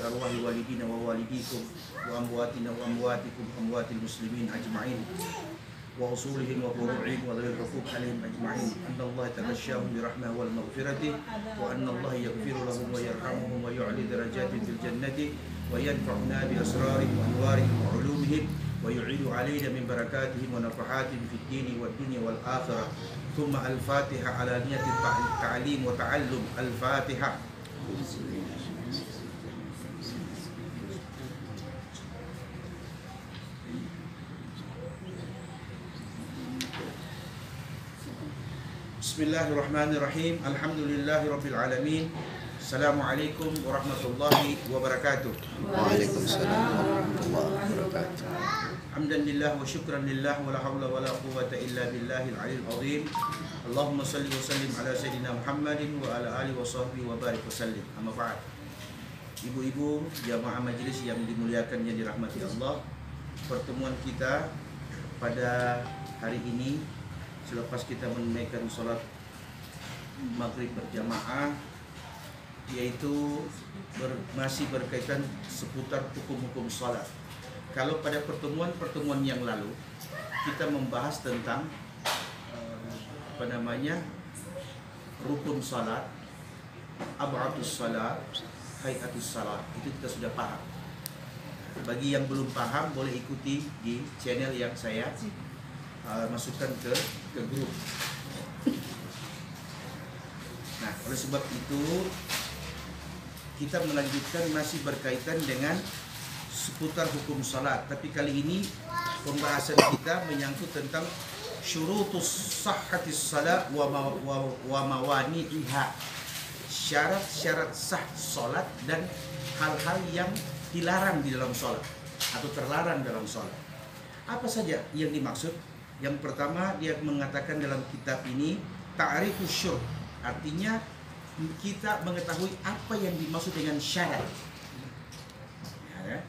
arwahi walidina wa walidikum wa amwatina wa amwatikum amwatil muslimin ajma'in wa usulihim wa furu'ihim wa dhawil huquq alaihim ajma'in. Anna Allah taghashshahum bi rahmah wal maghfirati wa anna Allah yaghfiru lahum wa yarhamuhum wa yu'li darajatin fil jannati wa yanfa'una bi asrarihim wa anwarihim wa ulumihim wa yu'idu alaina min barakatihim wa nafahatihim fid dini wad dunya wal akhirah. Thumma al-Fatiha ala niyati ta'lim wa ta'allum. Al-Fatiha. Bismillahirrahmanirrahim. Alhamdulillahirabbil alamin. Assalamualaikum warahmatullahi wabarakatuh. Waalaikumsalam warahmatullahi wabarakatuh. Hamdan lillah wa syukran lillah wa la hawla wa la quwwata illa billahil aliyil azim. Allahumma salli wa sallim ala sayyidina Muhammadin wa ala alihi wa sahbihi wa barik wa sallim. Amma ba'd. Ibu-ibu jamaah majelis yang dimuliakan yang dirahmati Allah, pertemuan kita pada hari ini selepas kita menunaikan salat maghrib berjamaah, yaitu masih berkaitan seputar hukum-hukum salat. Kalau pada pertemuan yang lalu kita membahas tentang rukun salat, ab'atus salat, hayatus salat, itu kita sudah paham. Bagi yang belum paham boleh ikuti di channel yang saya masukkan ke grup. Nah, oleh sebab itu kita melanjutkan masih berkaitan dengan seputar hukum salat, tapi kali ini pembahasan kita menyangkut tentang syurutus sahhatis salat wa mawani'iha, syarat-syarat sah salat dan hal-hal yang dilarang di dalam salat atau terlarang dalam salat. Apa saja yang dimaksud? Yang pertama, dia mengatakan dalam kitab ini ta'rifus syurut, artinya kita mengetahui apa yang dimaksud dengan syarat. Ya.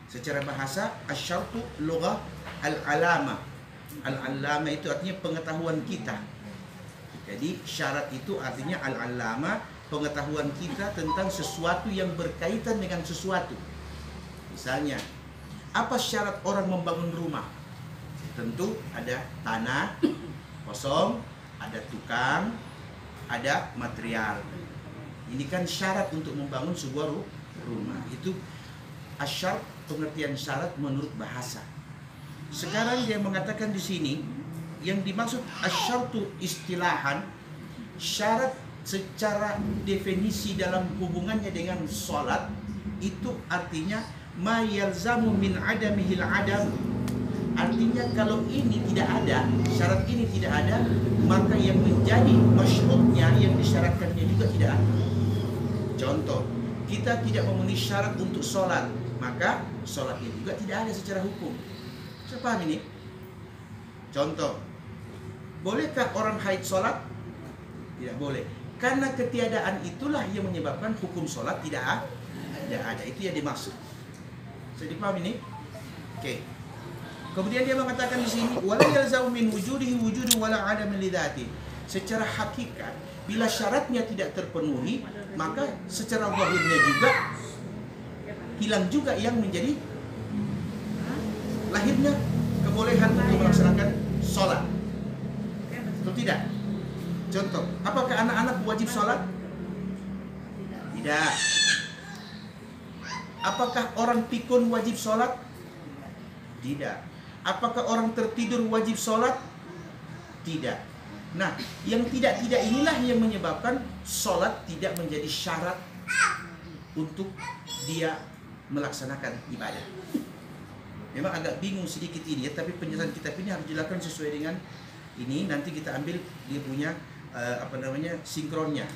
Secara bahasa, asyartu lughah al-alama. Al-alama itu artinya pengetahuan kita. Jadi syarat itu artinya al-alama, pengetahuan kita tentang sesuatu yang berkaitan dengan sesuatu. Misalnya, apa syarat orang membangun rumah? Tentu ada tanah kosong, ada tukang, ada material. Ini kan syarat untuk membangun sebuah rumah. Itu asyart, pengertian syarat menurut bahasa. Sekarang dia mengatakan di sini yang dimaksud asyartu istilahan, syarat secara definisi dalam hubungannya dengan salat, itu artinya ma yalzamu min adamihil adam. Artinya kalau ini tidak ada, syarat ini tidak ada, maka yang menjadi masyruutnya, yang disyaratkannya juga tidak ada. Contoh, kita tidak memenuhi syarat untuk sholat, maka sholatnya juga tidak ada secara hukum. Saya paham ini? Contoh, bolehkah orang haid sholat? Tidak boleh. Karena ketiadaan itulah yang menyebabkan hukum sholat tidak ada. Itu yang dimaksud. Saya dipaham ini? Oke. Kemudian dia mengatakan di sini wala yalzamu min wujudihi wujudu wala adamin lidzati. Secara hakikat bila syaratnya tidak terpenuhi, maka secara zahirnya juga hilang juga yang menjadi lahirnya kebolehan untuk melaksanakan sholat. Atau tidak? Contoh, apakah anak-anak wajib sholat? Tidak. Apakah orang pikun wajib sholat? Tidak. Apakah orang tertidur wajib sholat? Tidak. Nah, yang tidak-tidak inilah yang menyebabkan sholat tidak menjadi syarat untuk dia melaksanakan ibadah. Memang agak bingung sedikit ini ya, tapi penjelasan kitab ini harus dilakukan sesuai dengan ini. Nanti kita ambil dia punya sinkronnya.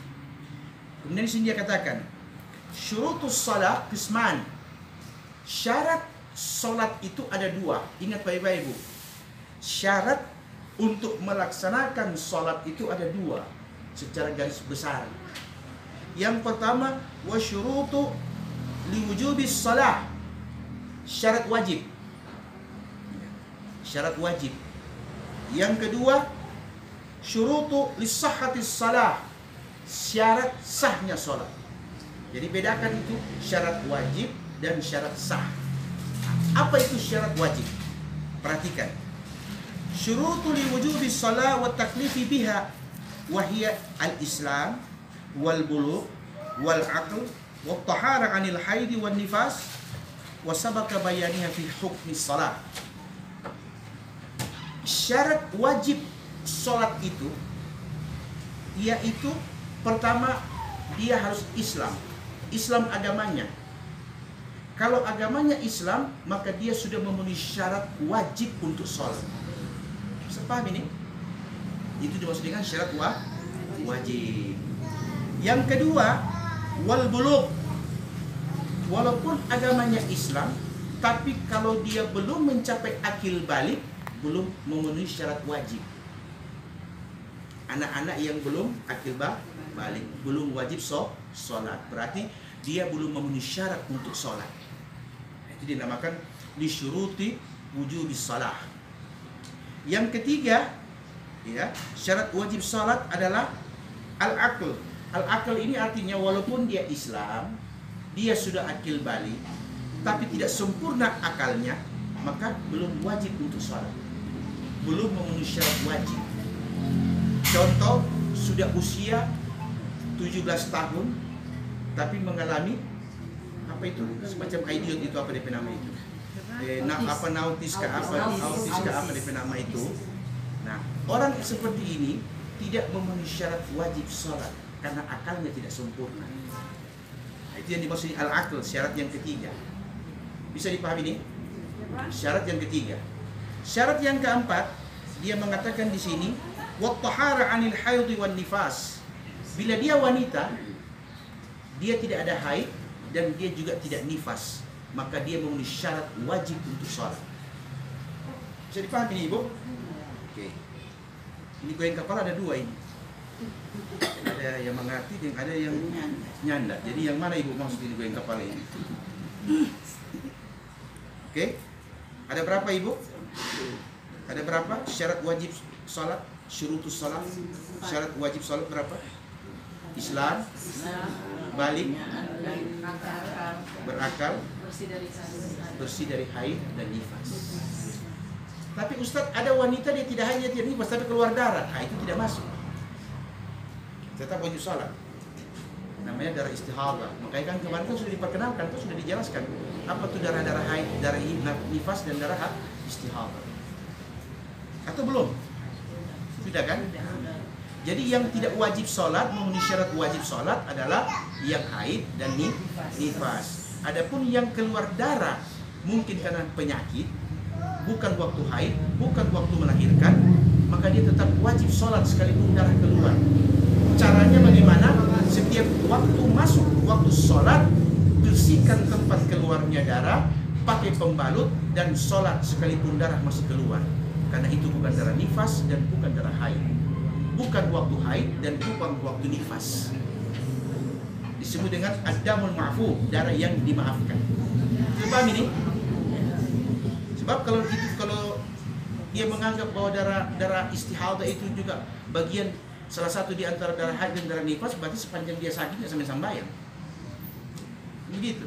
Kemudian di sini dia katakan syurutus salat qisman. Syarat salat itu ada dua. Ingat baik-baik Bu. Syarat untuk melaksanakan salat itu ada dua secara garis besar. Yang pertama, wasyurutu liwujubis salah. Syarat wajib. Syarat wajib. Yang kedua, syurutu lisahhatis salah. Syarat sahnya salat. Jadi bedakan itu syarat wajib dan syarat sah. Apa itu syarat wajib? Perhatikan. Syurutu li wujubi shalah wa taklifi biha wa hiya al-islam wal bulugh wal aql wa tahara 'anil haid wan nifas wa sabaka bayaniha fi hukmi shalah. Syarat wajib salat itu yaitu pertama dia harus Islam. Islam agamanya. Kalau agamanya Islam, maka dia sudah memenuhi syarat wajib untuk sholat. Bisa paham ini? Itu dimaksud dengan syarat wajib. Yang kedua, wal bulugh. Walaupun agamanya Islam, tapi kalau dia belum mencapai akil balik, belum memenuhi syarat wajib. Anak-anak yang belum akil balik, belum wajib sholat, berarti dia belum memenuhi syarat untuk sholat. Itu dinamakan disyuruti wujubi shalah. Yang ketiga, ya, syarat wajib sholat adalah al-aql. Al-aql ini artinya walaupun dia Islam, dia sudah akil balik, tapi tidak sempurna akalnya, maka belum wajib untuk sholat, belum memenuhi syarat wajib. Contoh, sudah usia 17 tahun tapi mengalami apa itu? Semacam idiot itu, apa DP nama itu? Autis apa DP nama itu? Nah, orang seperti ini tidak memenuhi syarat wajib sholat karena akalnya tidak sempurna. Nah, itu yang dimaksud al-aql, syarat yang ketiga. Bisa dipahami ini? Syarat yang ketiga. Syarat yang keempat, dia mengatakan di sini wa tahara 'anil haid wan nifas. Bila dia wanita, dia tidak ada haid dan dia juga tidak nifas, maka dia memenuhi syarat wajib untuk sholat. Bisa dipahami ini, Ibu? Oke. Ini goyang kepala ada dua ini. Ada yang mengerti dan ada yang nyanda. Jadi yang mana Ibu maksud ini goyang kepala ini? Oke. Ada berapa, Ibu? Ada berapa syarat wajib sholat? Syurutus sholat, syarat wajib sholat berapa? Islam, balik, berakal, bersih dari haid dan nifas. Tapi Ustadz, ada wanita dia tidak hanya tidak nifas tapi keluar darah. Nah, itu tidak masuk. Tetap wajib sholat. Namanya darah istihadah. Makanya kan kemarin kan sudah diperkenalkan, kan sudah dijelaskan apa itu darah-darah haid, darah nifas dan darah istihadah. Atau belum? Sudah kan? Jadi yang tidak wajib sholat, memenuhi syarat wajib sholat adalah yang haid dan nifas. Adapun yang keluar darah, mungkin karena penyakit, bukan waktu haid, bukan waktu melahirkan, maka dia tetap wajib sholat sekalipun darah keluar. Caranya bagaimana? Setiap waktu masuk waktu sholat, bersihkan tempat keluarnya darah, pakai pembalut dan sholat sekalipun darah masih keluar. Karena itu bukan darah nifas dan bukan darah haid, bukan waktu haid dan bukan waktu nifas. Disebut dengan ad-damul ma'fu, darah yang dimaafkan. Paham ini? Sebab kalau dia menganggap bahwa darah istihadah itu juga bagian salah satu di antara darah haid dan darah nifas, berarti sepanjang dia sakit nggak sampai sembahyang. Begitu.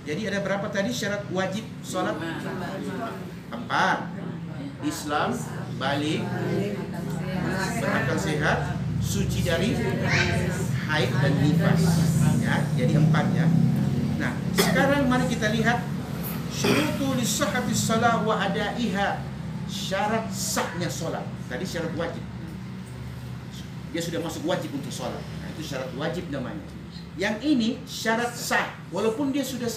Jadi ada berapa tadi syarat wajib sholat? 4. Islam, balik, berakal sehat, suci dari haid dan nifas. Ya, jadi 4 ya. Nah, sekarang mari kita lihat syurutu li sihhatis shalah wa adaiha. Syarat sahnya sholat. Tadi syarat wajib. Dia sudah masuk wajib untuk sholat. Nah, itu syarat wajib namanya. Yang ini syarat sah, walaupun dia sudah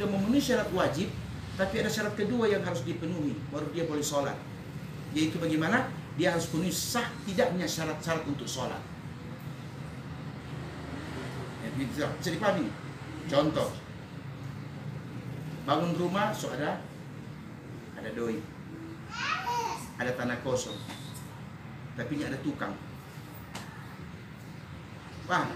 memenuhi syarat wajib, tapi ada syarat kedua yang harus dipenuhi, baru dia boleh sholat. Yaitu bagaimana? Dia harus penuhi sah tidaknya syarat-syarat untuk sholat. Ya, bisa dipahami? Contoh, bangun rumah, so ada doi, ada tanah kosong, tapi tidak ada tukang. Paham?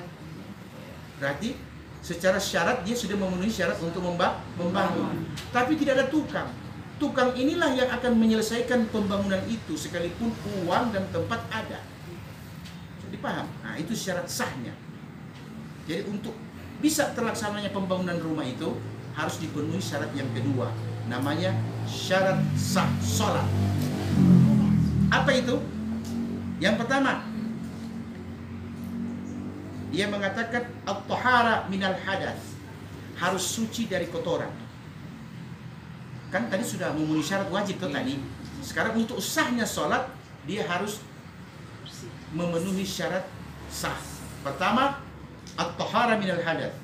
Berarti secara syarat dia sudah memenuhi syarat untuk membangun. Tapi tidak ada tukang. Tukang inilah yang akan menyelesaikan pembangunan itu sekalipun uang dan tempat ada. paham? Nah, itu syarat sahnya. Jadi untuk bisa terlaksananya pembangunan rumah itu harus dipenuhi syarat yang kedua, namanya syarat sah sholat. Apa itu? Yang pertama, dia mengatakan at-tahara minal hadath, harus suci dari kotoran. Kan tadi sudah memenuhi syarat wajib tuh tadi. Sekarang untuk sahnya sholat, dia harus memenuhi syarat sah. Pertama, at-tahara minal hadath,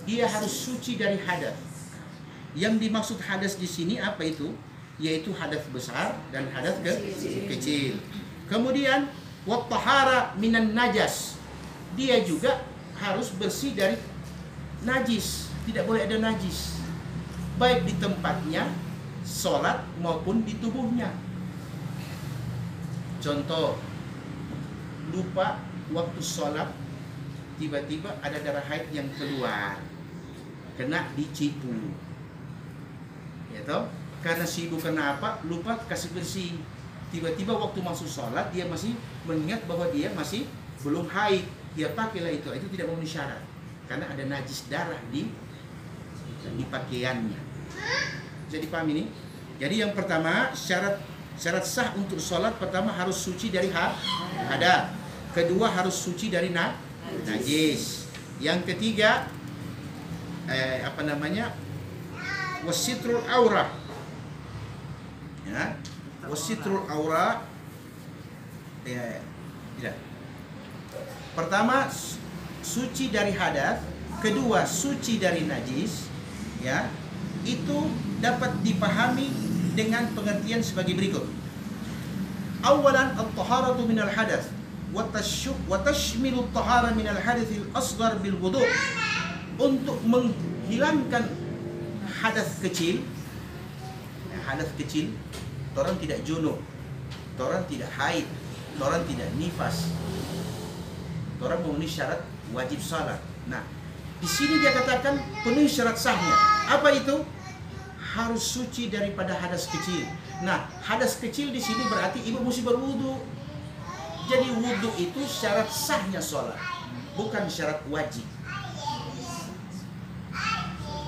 dia harus suci dari hadas. Yang dimaksud hadas di sini apa itu? Yaitu hadas besar dan hadas kecil. Kemudian wat-tahara minan najas, dia juga harus bersih dari najis, tidak boleh ada najis, baik di tempatnya sholat maupun di tubuhnya. Contoh, lupa waktu sholat, tiba-tiba ada darah haid yang keluar, kena dicipu, ya toh? Karena sibuk, kena apa? Lupa kasih bersih. Tiba-tiba waktu masuk sholat dia masih mengingat bahwa dia masih belum haid, dia pakailah itu tidak memenuhi syarat, karena ada najis darah di pakaiannya. Jadi paham ini? Jadi yang pertama, syarat sah untuk sholat pertama harus suci dari hadas. Kedua harus suci dari najis. Yang ketiga wasitrul aurah. Ya, wasitrul aurah. Tidak. Pertama suci dari hadas, kedua suci dari najis. Ya, itu dapat dipahami dengan pengertian sebagai berikut. Awalan at-taharatu minal hadath wa tashmilu at-tahara minal hadithil asghar bil wudu'. Untuk menghilangkan hadas kecil. Hadas kecil, orang tidak junub, orang tidak haid, orang tidak nifas, orang memenuhi syarat wajib salat. Nah, di sini dia katakan penuhi syarat sahnya. Apa itu? Harus suci daripada hadas kecil. Nah, hadas kecil di sini berarti ibu mesti berwudu. Jadi wudu itu syarat sahnya sholat, bukan syarat wajib.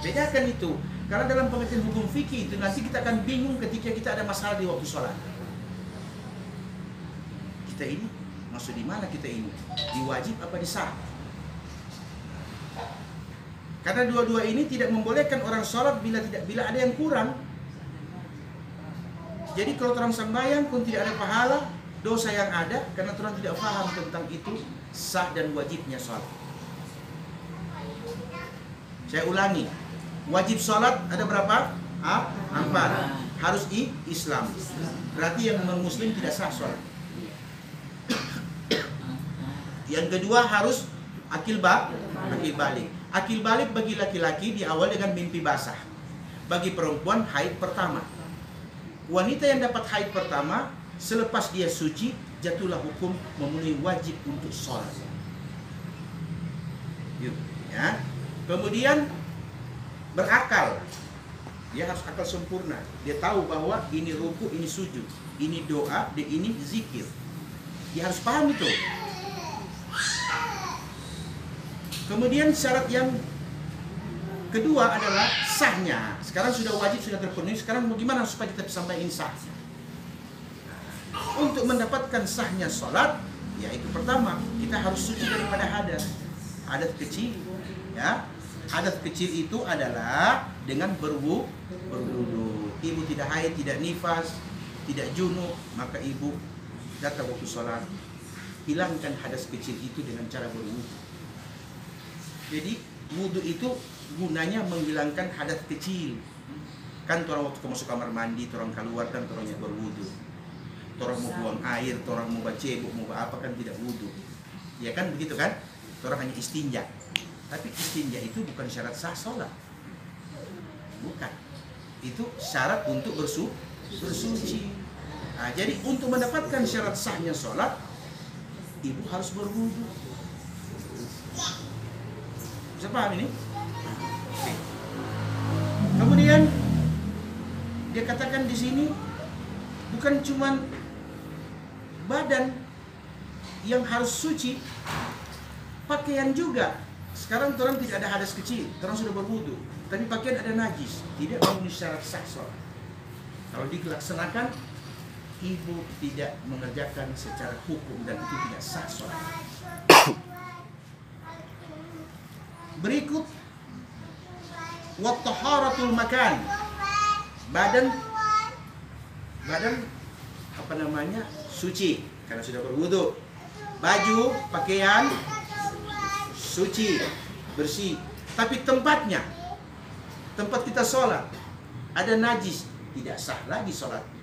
Bedakan itu. Karena dalam pengertian hukum fikih itu nanti kita akan bingung ketika kita ada masalah di waktu sholat. Kita ini maksud di mana kita ini? Di wajib apa di sah? Karena dua-dua ini tidak membolehkan orang sholat bila ada yang kurang. Jadi kalau orang sembahyang pun tidak ada pahala, dosa yang ada karena orang tidak paham tentang itu sah dan wajibnya sholat. Saya ulangi, wajib sholat ada berapa? 4. Harus Islam. Berarti yang non-muslim tidak sah sholat. Yang kedua harus akil balik. Akil balik bagi laki-laki diawali dengan mimpi basah. Bagi perempuan haid pertama. Wanita yang dapat haid pertama, selepas dia suci, jatuhlah hukum memenuhi wajib untuk sholat. Ya. Kemudian berakal. Dia harus akal sempurna. Dia tahu bahwa ini ruku, ini sujud, ini doa, ini zikir. Dia harus paham itu. Kemudian syarat yang kedua adalah sahnya. Sekarang sudah wajib, sudah terpenuhi. Sekarang bagaimana supaya kita bisa sampaikan sah? Untuk mendapatkan sahnya sholat, yaitu pertama kita harus suci daripada hadas. Hadas kecil, ya. Hadas kecil itu adalah dengan berwudu. Ibu tidak haid, tidak nifas, tidak junub, maka ibu datang waktu sholat, hilangkan hadas kecil itu dengan cara berwudu. Jadi wudu itu gunanya menghilangkan hadas kecil. Kan orang waktu masuk kamar mandi, orang keluar kan orangnya berwudu. Orang mau buang air, orang mau baca cebok, mau apa kan tidak wudu. Ya kan begitu kan? Orang hanya istinja. Tapi istinja itu bukan syarat sah sholat. Bukan. Itu syarat untuk bersuci. Nah, jadi untuk mendapatkan syarat sahnya sholat, ibu harus berwudu. Bisa paham ini? Oke. Kemudian dia katakan di sini bukan cuman badan, yang harus suci pakaian juga. Sekarang orang tidak ada hadas kecil, orang sudah berwudu, tapi pakaian ada najis, tidak memenuhi syarat sah sholat. Kalau dilaksanakan, ibu tidak mengerjakan secara hukum dan itu tidak sah sholat. Berikut wa taharatul makan. Badan apa namanya? Suci karena sudah berwudu. Baju, pakaian suci, bersih. Tapi tempatnya, tempat kita sholat ada najis, tidak sah lagi sholatnya.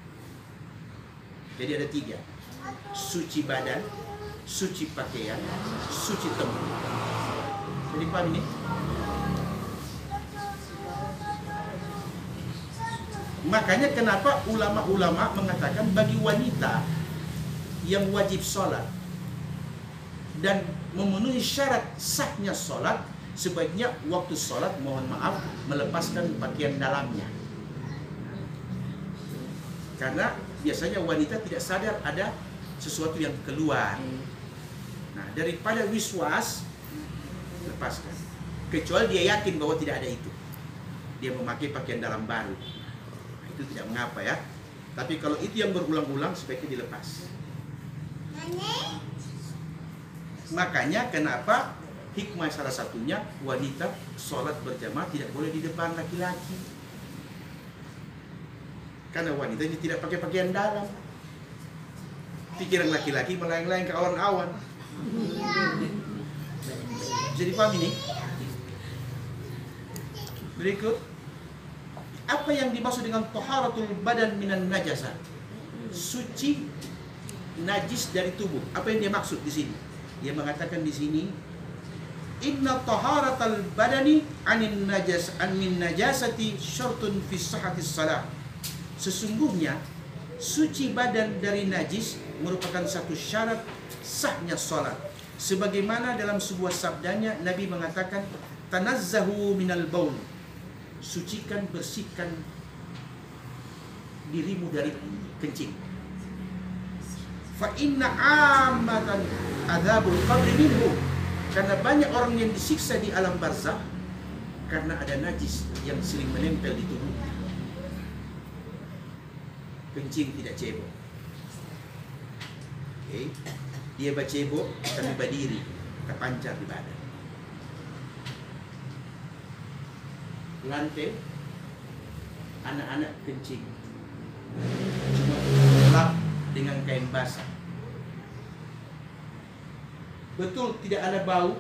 Jadi ada 3: suci badan, suci pakaian, suci tempat. Jadi paham ini? Makanya kenapa ulama-ulama mengatakan bagi wanita yang wajib sholat dan memenuhi syarat sahnya sholat, sebaiknya waktu sholat, mohon maaf, melepaskan pakaian dalamnya. Karena biasanya wanita tidak sadar ada sesuatu yang keluar. Nah, daripada wiswas, lepaskan. Kecuali dia yakin bahwa tidak ada itu, dia memakai pakaian dalam baru, nah, itu tidak mengapa ya. Tapi kalau itu yang berulang-ulang, sebaiknya dilepas. Makanya kenapa hikmah salah satunya wanita sholat berjamaah tidak boleh di depan laki-laki, karena wanita ini tidak pakai pakaian dalam. Pikiran laki-laki melayang-layang ke awan-awan. Jadi paham ini? Berikut, apa yang dimaksud dengan taharatul badan minan najasa? Suci najis dari tubuh. Apa yang dia maksud di sini? Dia mengatakan di sini, inna taharatal badani anin najasati syartun fi sihhatis shalah. Sesungguhnya suci badan dari najis merupakan satu syarat sahnya salat. Sebagaimana dalam sebuah sabdanya Nabi mengatakan, tanazzahu minal baul. Sucikan, bersihkan dirimu dari kencing. Fa inna ammatan adzabul qabri minhu. Karena banyak orang yang disiksa di alam barzakh karena ada najis yang sering menempel di tubuhnya. Kencing tidak cebok. Okay. Dia bacebok, tapi berdiri, terpancar di badan. Lantai, anak-anak kencing, cuma lap dengan kain basah. Betul tidak ada bau,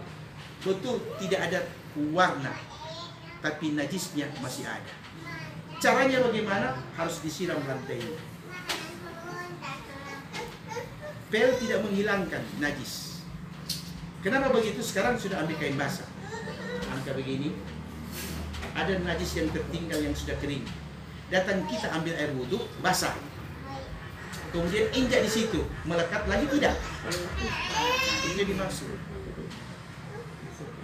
betul tidak ada warna, tapi najisnya masih ada. Caranya bagaimana? Harus disiram lantai ini. Pel tidak menghilangkan najis. Kenapa begitu? Sekarang sudah ambil kain basah, angka begini, ada najis yang tertinggal yang sudah kering. Datang kita ambil air wudhu basah, kemudian injak di situ, melekat lagi tidak? Ini dimaksud.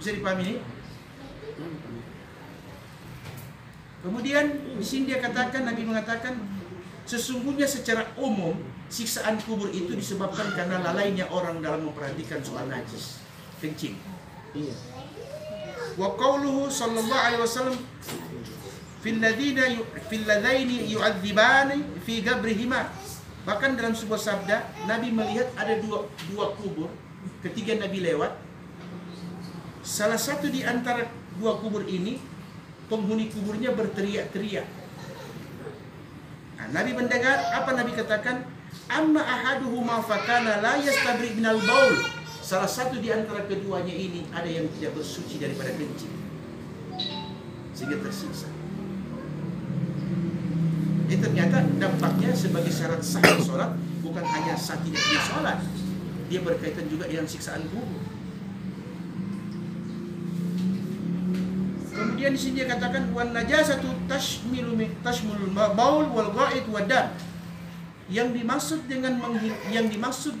Bisa dipahami ini? Kemudian di sini dia katakan, Nabi mengatakan, sesungguhnya secara umum siksaan kubur itu disebabkan karena lalainya orang dalam memperhatikan soal najis, kencing. Wa qauluhu sallallahu alaihi wasallam fil ladaini yu'adzibani fi gabrihima. Bahkan dalam sebuah sabda Nabi melihat ada dua kubur ketika Nabi lewat. Salah satu di antara dua kubur ini penghuni kuburnya berteriak-teriak. Nah, Nabi mendengar apa Nabi katakan, amma ahaduhuma fakana la yastabri minal baul. Salah satu di antara keduanya ini ada yang tidak bersuci daripada kencing, sehingga tersiksa. Ternyata dampaknya sebagai syarat sah sholat bukan hanya sah tidaknya sholat, dia berkaitan juga dengan siksaan kubur. Kemudian di sini dia katakan wan najasatu tashmulul baul wal ghaid wadam. Yang dimaksud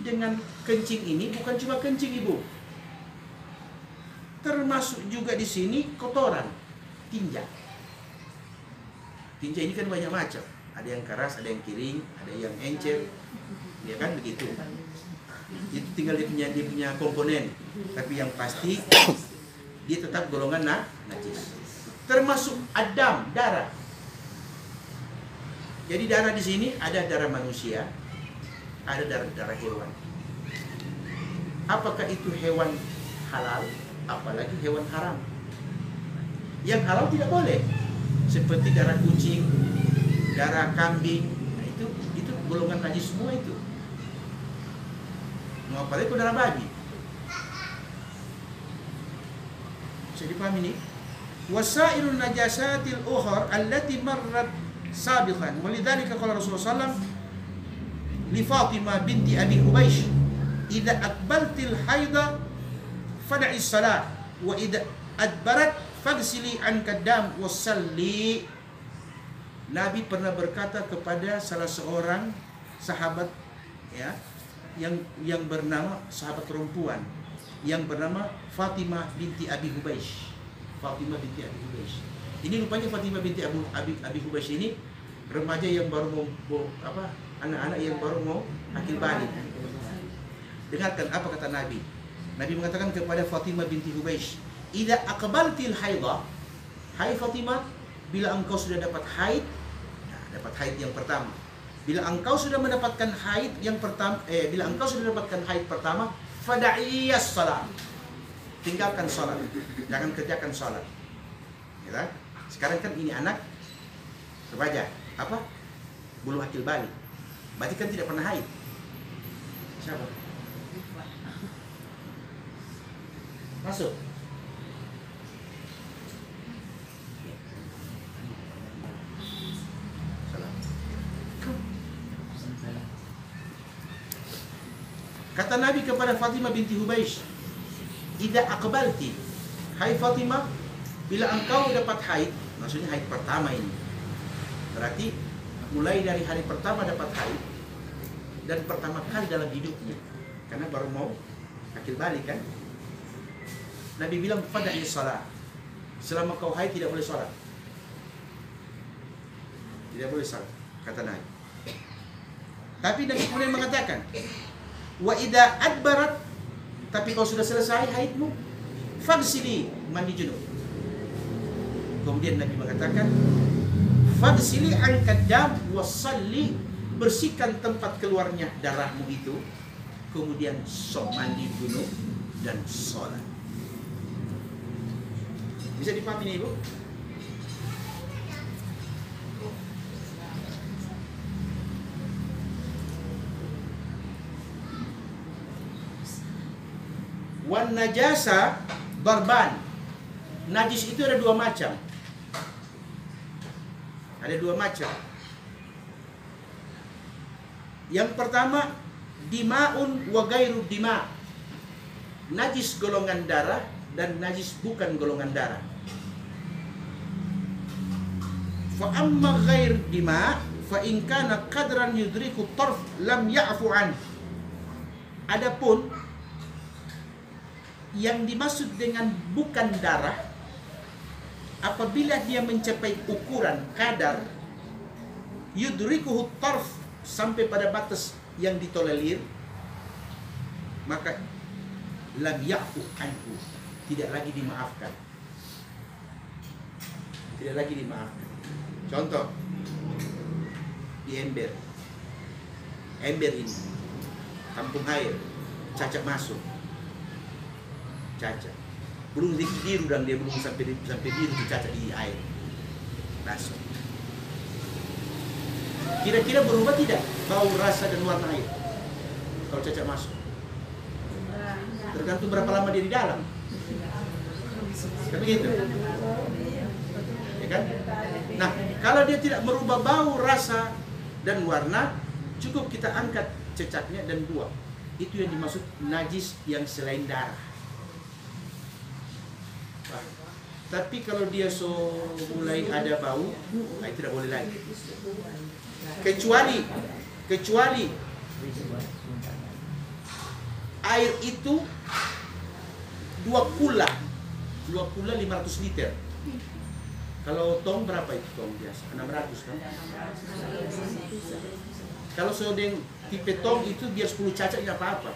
dengan kencing ini bukan cuma kencing, Ibu. Termasuk juga di sini kotoran, tinja. Tinja ini kan banyak macam. Ada yang keras, ada yang kering, ada yang encer. Ya kan begitu. Itu tinggal dia punya komponen. Tapi yang pasti dia tetap golongan najis. Termasuk adam, darah. Jadi darah di sini ada darah manusia, ada darah hewan. Apakah itu hewan halal, apalagi hewan haram? Yang halal tidak boleh, seperti darah kucing, darah kambing. Nah, itu golongan najis semua itu. Nah, apalagi darah babi. Bisa dipahami nih? Wasailun najasatil ukhar allati marrat sabiqan. Walidzalika qala Rasulullah sallallahu li Fatimah binti Abi Hubaysh, "Idza aqbaltil haida fad'is salat wa idza adbarat fagsili anka dam wasalli." Nabi pernah berkata kepada salah seorang sahabat ya yang bernama sahabat perempuan yang bernama Fatimah binti Abi Hubaysh. Fatimah binti Abi Hubaysh. Ini rupanya Fatimah binti Abi Hubaysh ini remaja yang baru mau anak-anak yang baru mau akil balik. Dengarkan apa kata Nabi. Nabi mengatakan kepada Fatimah binti Hubaysh, "Idza aqbaltil haidha." Hai Fatimah, bila engkau sudah dapat haid, dapat haid yang pertama. Bila engkau sudah mendapatkan haid yang pertama, bila engkau sudah mendapatkan haid pertama, fada'iyas salat. Tinggalkan salat. Jangan kerjakan salat. Ya, sekarang kan ini anak remaja, apa? Belum akil balik. Berarti kan tidak pernah haid. Siapa? Masuk. Kata Nabi kepada Fatimah binti Hubaysh, "Idza aqbalti." Hai Fatimah, bila engkau dapat haid, maksudnya haid pertama ini. Berarti mulai dari hari pertama dapat haid dan pertama kali dalam hidupnya. Karena baru mau akil balik kan. Nabi bilang, "Fada'i shalah." Selama kau haid tidak boleh salat. Tidak boleh salat, kata Nabi. Tapi Nabi kemudian mengatakan, "Wa idza adbarat." Tapi kau sudah selesai haidmu, fagsili, mandi junub. Kemudian Nabi mengatakan, fagsili angkat dam wasalli, bersihkan tempat keluarnya darahmu itu, kemudian sok mandi junub dan sholat. Bisa dipahami nih Ibu? Wan najasa darban. Najis itu ada dua macam. Ada dua macam. Yang pertama, dima'un wa gairu dima'. Najis golongan darah dan najis bukan golongan darah. Fa amma ghair dima' fa in kana qadran yudriku tarf lam ya'fu an. Adapun yang dimaksud dengan bukan darah, apabila dia mencapai ukuran kadar yudrikuhu tarf, sampai pada batas yang ditolerir, maka lam ya'fu anhu, tidak lagi dimaafkan. Tidak lagi dimaafkan. Contoh, di ember ini, tampung air, cacat masuk. Cacat belum biru dan dia belum sampai biru dicacat di air basuh. Kira-kira berubah tidak bau, rasa dan warna air kalau cacat masuk? Tergantung berapa lama dia di dalam. Kan begitu? Ya kan? Nah, kalau dia tidak merubah bau, rasa dan warna, cukup kita angkat cecaknya dan buang. Itu yang dimaksud najis yang selain darah. Tapi kalau dia mulai ada bau, tidak boleh lagi. Kecuali air itu 2 kula 500 liter. Kalau tong berapa itu tong biasa? 600 kan? Kalau sodeng tipe tong itu biar 10 cacat tidak apa-apa.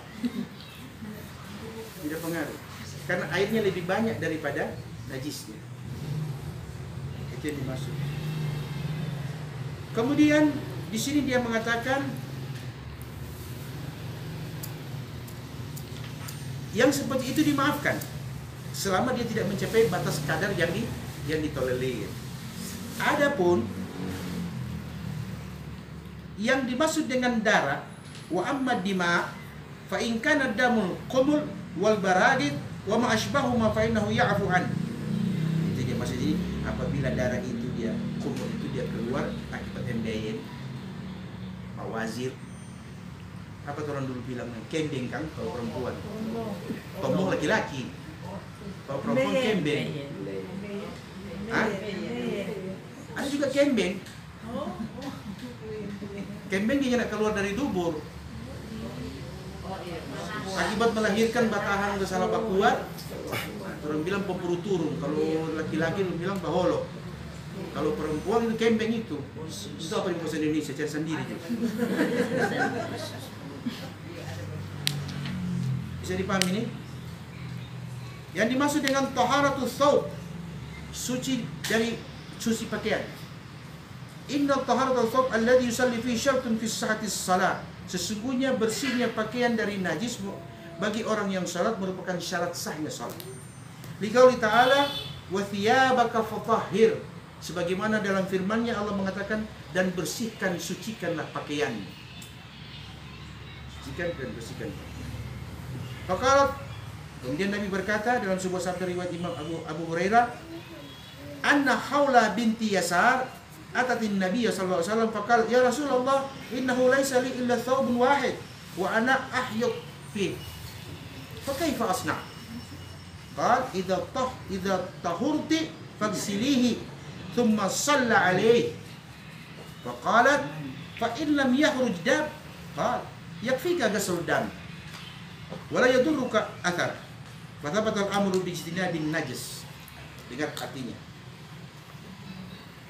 Tidak pengaruh. Karena airnya lebih banyak daripada najisnya. Itu yang dimaksud. Kemudian di sini dia mengatakan yang seperti itu dimaafkan selama dia tidak mencapai batas kadar yang ditolerir. Adapun yang dimaksud dengan darah, wa amma dima fa in kana damul qumul wal baradid wa ma ashbahu ma fa innahu ya'fu an. Itu dia maksud ini, apabila darah itu dia qumul itu dia keluar akibat MBN, mawazir, apa orang dulu bilang kembeng kan kalau perempuan, tombong laki-laki, kalau perempuan kembeng. Hah? Ada juga kembeng. Kembeng dia nak keluar dari dubur akibat melahirkan batahan ke salah kuat. Orang bilang pemburu turun. Kalau laki-laki orang bilang baholo. Kalau perempuan itu kembeng itu. Itu apa di bahasa Indonesia? Cari sendiri. Bisa dipahami ini? Yang dimaksud dengan taharatus thawb, suci dari suci pakaian. Inna taharatul thawb alladhi yusalli fi syartun fi sihhatis salat. Sesungguhnya bersihnya pakaian dari najis bagi orang yang salat merupakan syarat sahnya salat. Liqauli ta'ala wa thiyabaka fatahhir. Sebagaimana dalam firman-Nya Allah mengatakan, dan bersihkan, sucikanlah pakaianmu. Sucikan dan bersihkan. Faqalat, kemudian Nabi berkata dalam sebuah sabda riwayat Imam Abu Hurairah, anna Hawla binti Yasar atatin Nabi sallallahu alaihi wasallam faqal ya Rasulullah innahu laisa li illa thawbun wahid wa ana ahyuk fi fa kaifa asna. Qal idza tahurti faghsilihi thumma shalla alayhi. Faqalat fa in lam yakhruj dam qal yakfika ghusl dam wa la yadurruka athar. Fa thabata al-amru bi ijtinabin najis. Dengar artinya.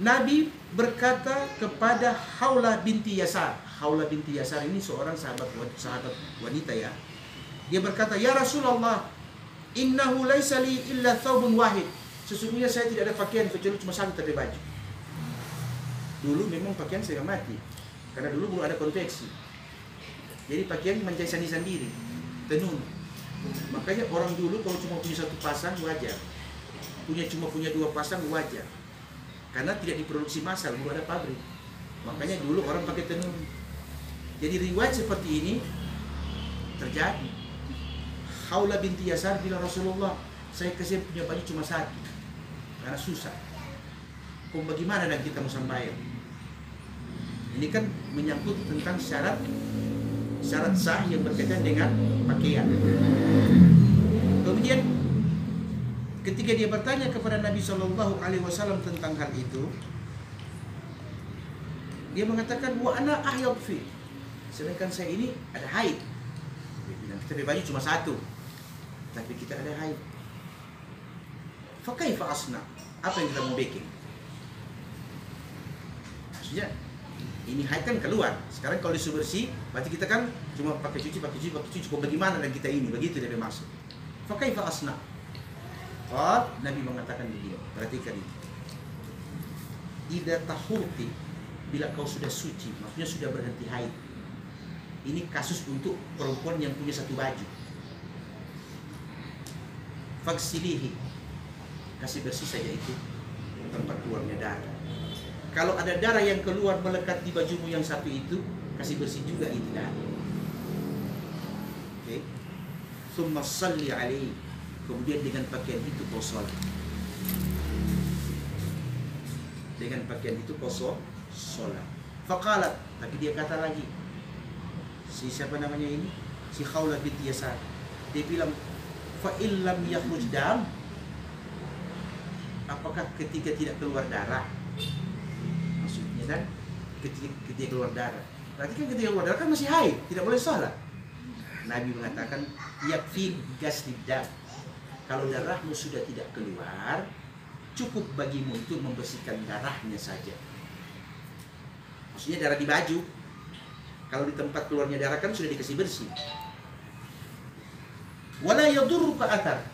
Nabi berkata kepada Hawla binti Yasar. Hawla binti Yasar ini seorang sahabat wanita ya. Dia berkata, ya Rasulullah, innahu laisa li illa thawbun wahid. Sesungguhnya saya tidak ada pakaian kecuali cuma satu tapi baju. Dulu memang pakaian setengah mati. Karena dulu belum ada konveksi. Jadi pakaian mencari sendiri-sendiri. Tenun. Makanya orang dulu kalau cuma punya satu pasang wajar. Cuma punya dua pasang wajar. Karena tidak diproduksi massal, belum ada pabrik. Makanya dulu orang pakai tenun. Jadi riwayat seperti ini terjadi. Hawla binti Yasar bilang, Rasulullah, saya kesini punya baju cuma satu. Karena susah. Kok bagaimana dan kita mau sampai? Ini kan menyangkut tentang syarat sah yang berkaitan dengan pakaian. Kemudian ketika dia bertanya kepada Nabi Shallallahu Alaihi Wasallam tentang hal itu, dia mengatakan, wa ana ahyab fi. Sedangkan saya ini ada haid. Dia bilang, kita baju cuma satu, tapi kita ada haid. Fa kaifa asna? Apa yang kita mau bikin? Maksudnya, ini haid kan keluar. Sekarang kalau disuruh bersih, berarti kita kan cuma pakai cuci. Kok bagaimana dan kita ini? Begitu dia maksud. Fa kaifa asna? Oh, Nabi mengatakan begini, perhatikan ini. Idza tahurti, bila kau sudah suci, maksudnya sudah berhenti haid. Ini kasus untuk perempuan yang punya satu baju. Fagsilihi, kasih bersih saja itu tempat keluarnya darah. Kalau ada darah yang keluar melekat di bajumu yang satu itu, kasih bersih juga itu darah. Oke. Tsumma shalli alaihi. Kemudian dengan pakaian itu kau sholat. Dengan pakaian itu kau sholat. Faqalat, tapi dia kata lagi. Si siapa namanya ini? Si Khawla binti Yasar. Dia bilang, fa illam yakhruj dam. Apakah ketika tidak keluar darah? Maksudnya kan ketika keluar darah. Berarti kan ketika keluar darah kan masih haid, tidak boleh sholat. Nabi mengatakan, yakfi ghusl dam. Kalau darahmu sudah tidak keluar, cukup bagimu itu membersihkan darahnya saja. Maksudnya darah di baju. Kalau di tempat keluarnya darah kan sudah dikasih bersih. Wala yadurruka athar.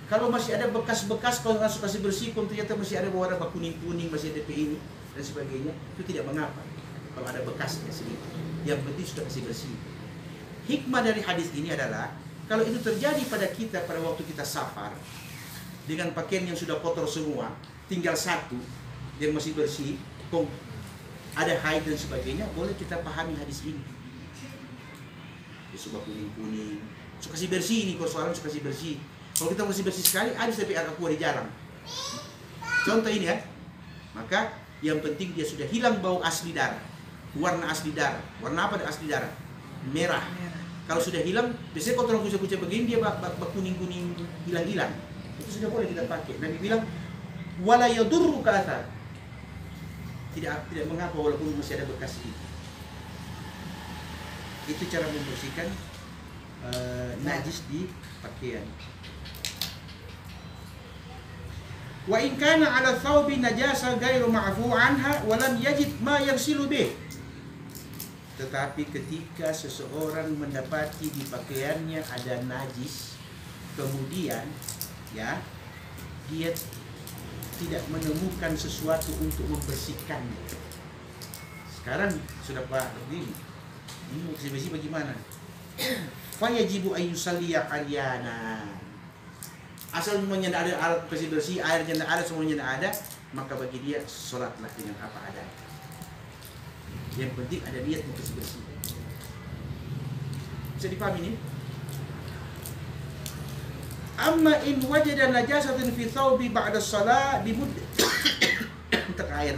Kalau masih ada bekas-bekas, kalau langsung kasih bersih, kalau ternyata masih ada warna kuning-kuning, masih ada ini dan sebagainya, itu tidak mengapa. Kalau ada bekasnya sedikit, yang penting sudah kasih bersih. Hikmah dari hadis ini adalah kalau itu terjadi pada kita pada waktu kita safar dengan pakaian yang sudah kotor semua, tinggal satu yang masih bersih, ada haid dan sebagainya, boleh kita pahami hadis ini. Dia suka kuning-kuning, suka kasih bersih ini, kalau soalan suka kasih bersih. Kalau kita masih bersih sekali, habis tapi air aku ada jarang. Contoh ini ya. Maka yang penting dia sudah hilang bau asli darah, warna asli darah. Warna apa asli darah? Merah. Kalau sudah hilang, biasanya kalau orang kucing-kucing begini dia kuning-kuning hilang-hilang. Itu sudah boleh kita pakai. Nabi bilang, wala yadurruka athar. Tidak mengapa walaupun masih ada bekas itu. Itu cara membersihkan najis di pakaian. Wa in kana 'ala thawbi najasa ghairu ma'fu 'anha wa lam yajid ma yaghsilu bih. Tetapi ketika seseorang mendapati di pakaiannya ada najis, kemudian ya dia tidak menemukan sesuatu untuk membersihkannya. Sekarang sudah Pak begini. Ini bersih-bersih bagaimana? Fa yajibu an yusalliya aryana. Asal semuanya ada alat bersih-bersih, airnya ada, semuanya ada, maka bagi dia sholatlah dengan apa adanya. Yang penting ada niat untuk bersih-bersih. Bisa dipahami ini? Amma in wajada najasatan fi thawbi ba'da shalah bi mud tak air.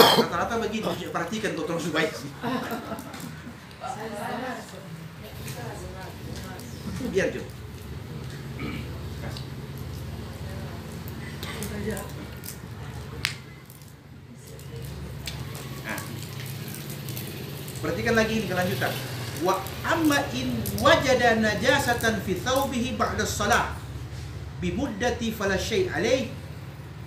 Rata-rata begini, perhatikan tuh terus baik sih. Biar Jo. Nah. Perhatikan lagi ini kelanjutan. Wa amma in wajada najasatan fi thawbihi ba'da shalah bi muddati fala syai' alayh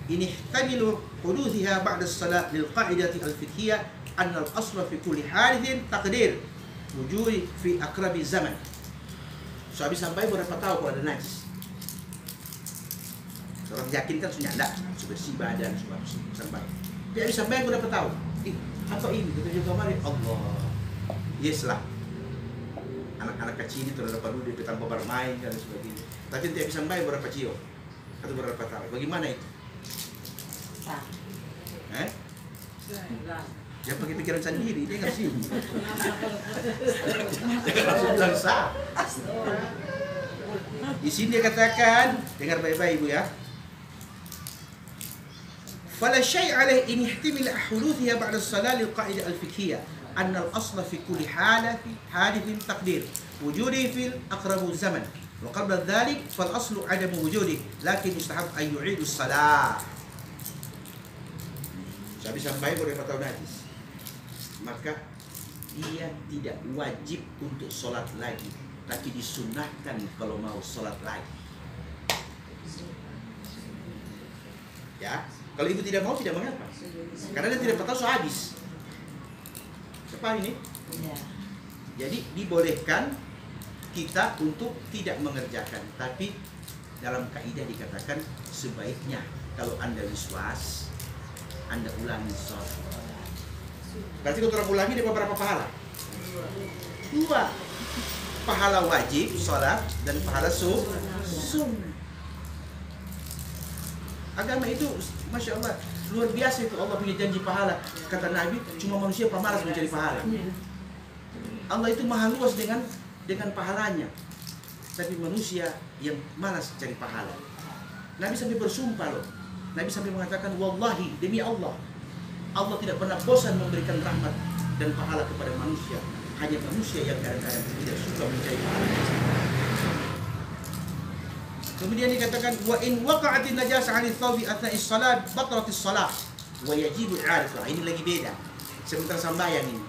in ihtamilu huduthiha ba'da shalah lil qa'idati al-fiqhiyah anna al-asla fi kulli hadithin taqdir wujudi fi aqrabi zaman. So habis sampai berapa tahu kalau ada najis. Orang yakin kan sudah enggak, sudah bersih badan, sudah sampai. Dia habis sampai berapa tahu? Apa ini? Kita juga kemarin Allah. Yes lah. Anak-anak kecil itu terdapat dulu di petang bermain dan sebagainya. Tapi tidak bisa sampai berapa cio atau berapa tahun. Bagaimana itu? Jangan pakai pikiran sendiri, dia nggak sih. Jangan langsung bilang sah. Di sini dia katakan, dengar baik-baik Ibu ya. Fala syai' alaih in ihtimil ahuluthiha ba'da as-salah lil qa'idah al-fiqhiyah anna al-asla fi kulli hadithin taqdir wujudi fil aqrabu zaman wa qabla dhalik fal aslu adamu wujudi lakin mustahab an yu'idu as-salah. Habis sampai berapa tahun najis, maka dia tidak wajib untuk sholat lagi, tapi disunahkan kalau mau sholat lagi. Ya, kalau ibu tidak mau tidak mengapa, karena dia tidak tahu so habis. Sepaham ini? Ya. Jadi dibolehkan kita untuk tidak mengerjakan, tapi dalam kaidah dikatakan sebaiknya kalau Anda wiswas, Anda ulangi sholat. Berarti kalau orang ulangi ada beberapa pahala? Dua. Pahala wajib sholat dan pahala sunnah. Agama itu Masya Allah luar biasa itu. Allah punya janji pahala. Kata Nabi, cuma manusia pemalas mencari pahala. Allah itu maha luas dengan pahalanya, tapi manusia yang malas cari pahala. Nabi sampai bersumpah loh. Nabi sampai mengatakan, wallahi, demi Allah, Allah tidak pernah bosan memberikan rahmat dan pahala kepada manusia. Hanya manusia yang kadang-kadang tidak suka mencari pahala. Kemudian dikatakan, wa in waqa'atin najasa 'ala thawbi athna'is salat batlatis salat wa yajibu i'adatuha. Ini lagi beda. Sebentar sembahyang ini.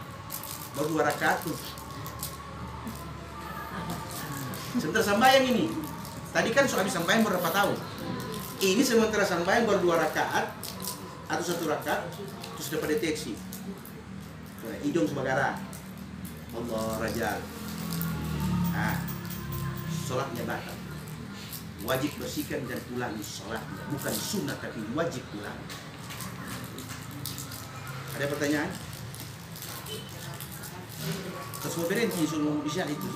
Baru 2 rakaat tuh. Sebentar sembahyang ini. Tadi kan habis sembahyang berapa tahun? Ini sementara sembahyang baru 2 rakaat, atau 1 rakaat terus dapat deteksi hidung sebagara, Allah rajal, sholatnya batal. Wajib bersihkan dan ulangi sholatnya, bukan sunnah tapi wajib ulangi. Ada pertanyaan? Terus mau berhenti suruh isya itu.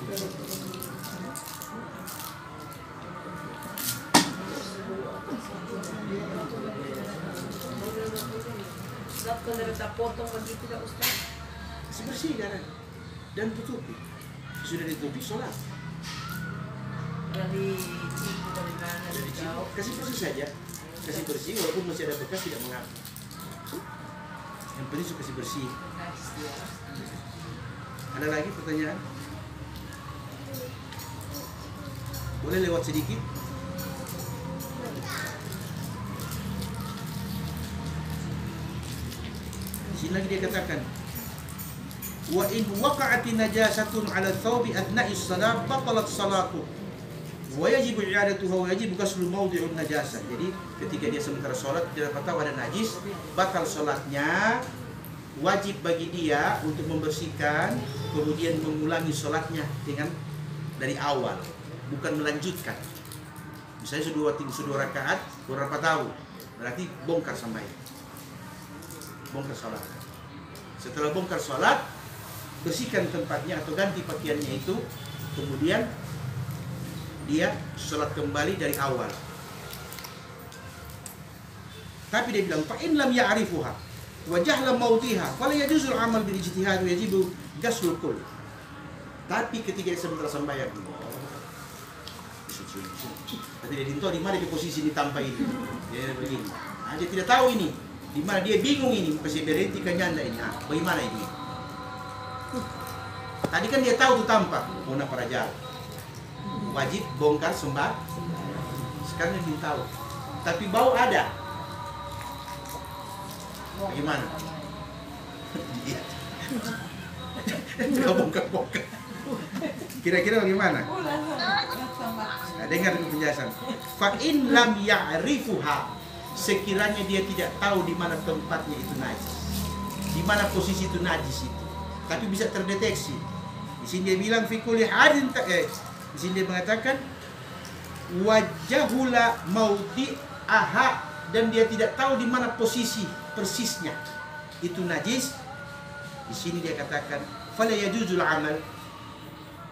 Kalau kita potong begitu tidak Ustaz? Bersih dan tutupi. Sudah ditutupi sholat. Dari mana Dari jauh? kasih bersih saja, kasih bersih walaupun masih ada bekas tidak mengapa. Yang penting kasih bersih. Ada lagi pertanyaan? Boleh lewat sedikit? Di sini lagi dia katakan, wa in waqa'ati najasatun 'ala thawbi athna'is salat batalat salatu wa yajibu i'adatuha wa yajibu ghuslu mawdi'un najasah. Jadi ketika dia sementara sholat dia dapat tahu ada najis, batal sholatnya, wajib bagi dia untuk membersihkan kemudian mengulangi sholatnya dengan dari awal, bukan melanjutkan. Misalnya sudah rakaat berapa tahu, berarti bongkar sembahyang, bongkar sholat. Setelah bongkar sholat, bersihkan tempatnya atau ganti pakaiannya itu, kemudian dia sholat kembali dari awal. Tapi dia bilang, fa in lam ya'rifuha wa jahla mawdiha fala yajuzul amal bil ijtihad wa yajibu ghaslul kull. Tapi ketika dia sebentar sembahyang, tapi dia tidak tahu di mana di posisi ini tanpa ini. Dia begini. Nah, dia tidak tahu ini di mana, dia bingung ini pasti berhenti ke nyanda ini. Bagaimana ini? Tadi kan dia tahu tuh tanpa guna para jalan. Wajib bongkar sembah. Sekarang dia belum tahu. Tapi bau ada. Bagaimana? Dia bongkar-bongkar. Kira-kira bagaimana? Nah, dengar penjelasan. Fa in lam ya'rifuha, sekiranya dia tidak tahu di mana tempatnya itu najis, di mana posisi itu najis itu, tapi bisa terdeteksi. Di sini dia bilang fi kulli hadin di sini dia mengatakan wajahula maudi'aha, dan dia tidak tahu di mana posisi persisnya itu najis. Di sini dia katakan fala yajuzul amal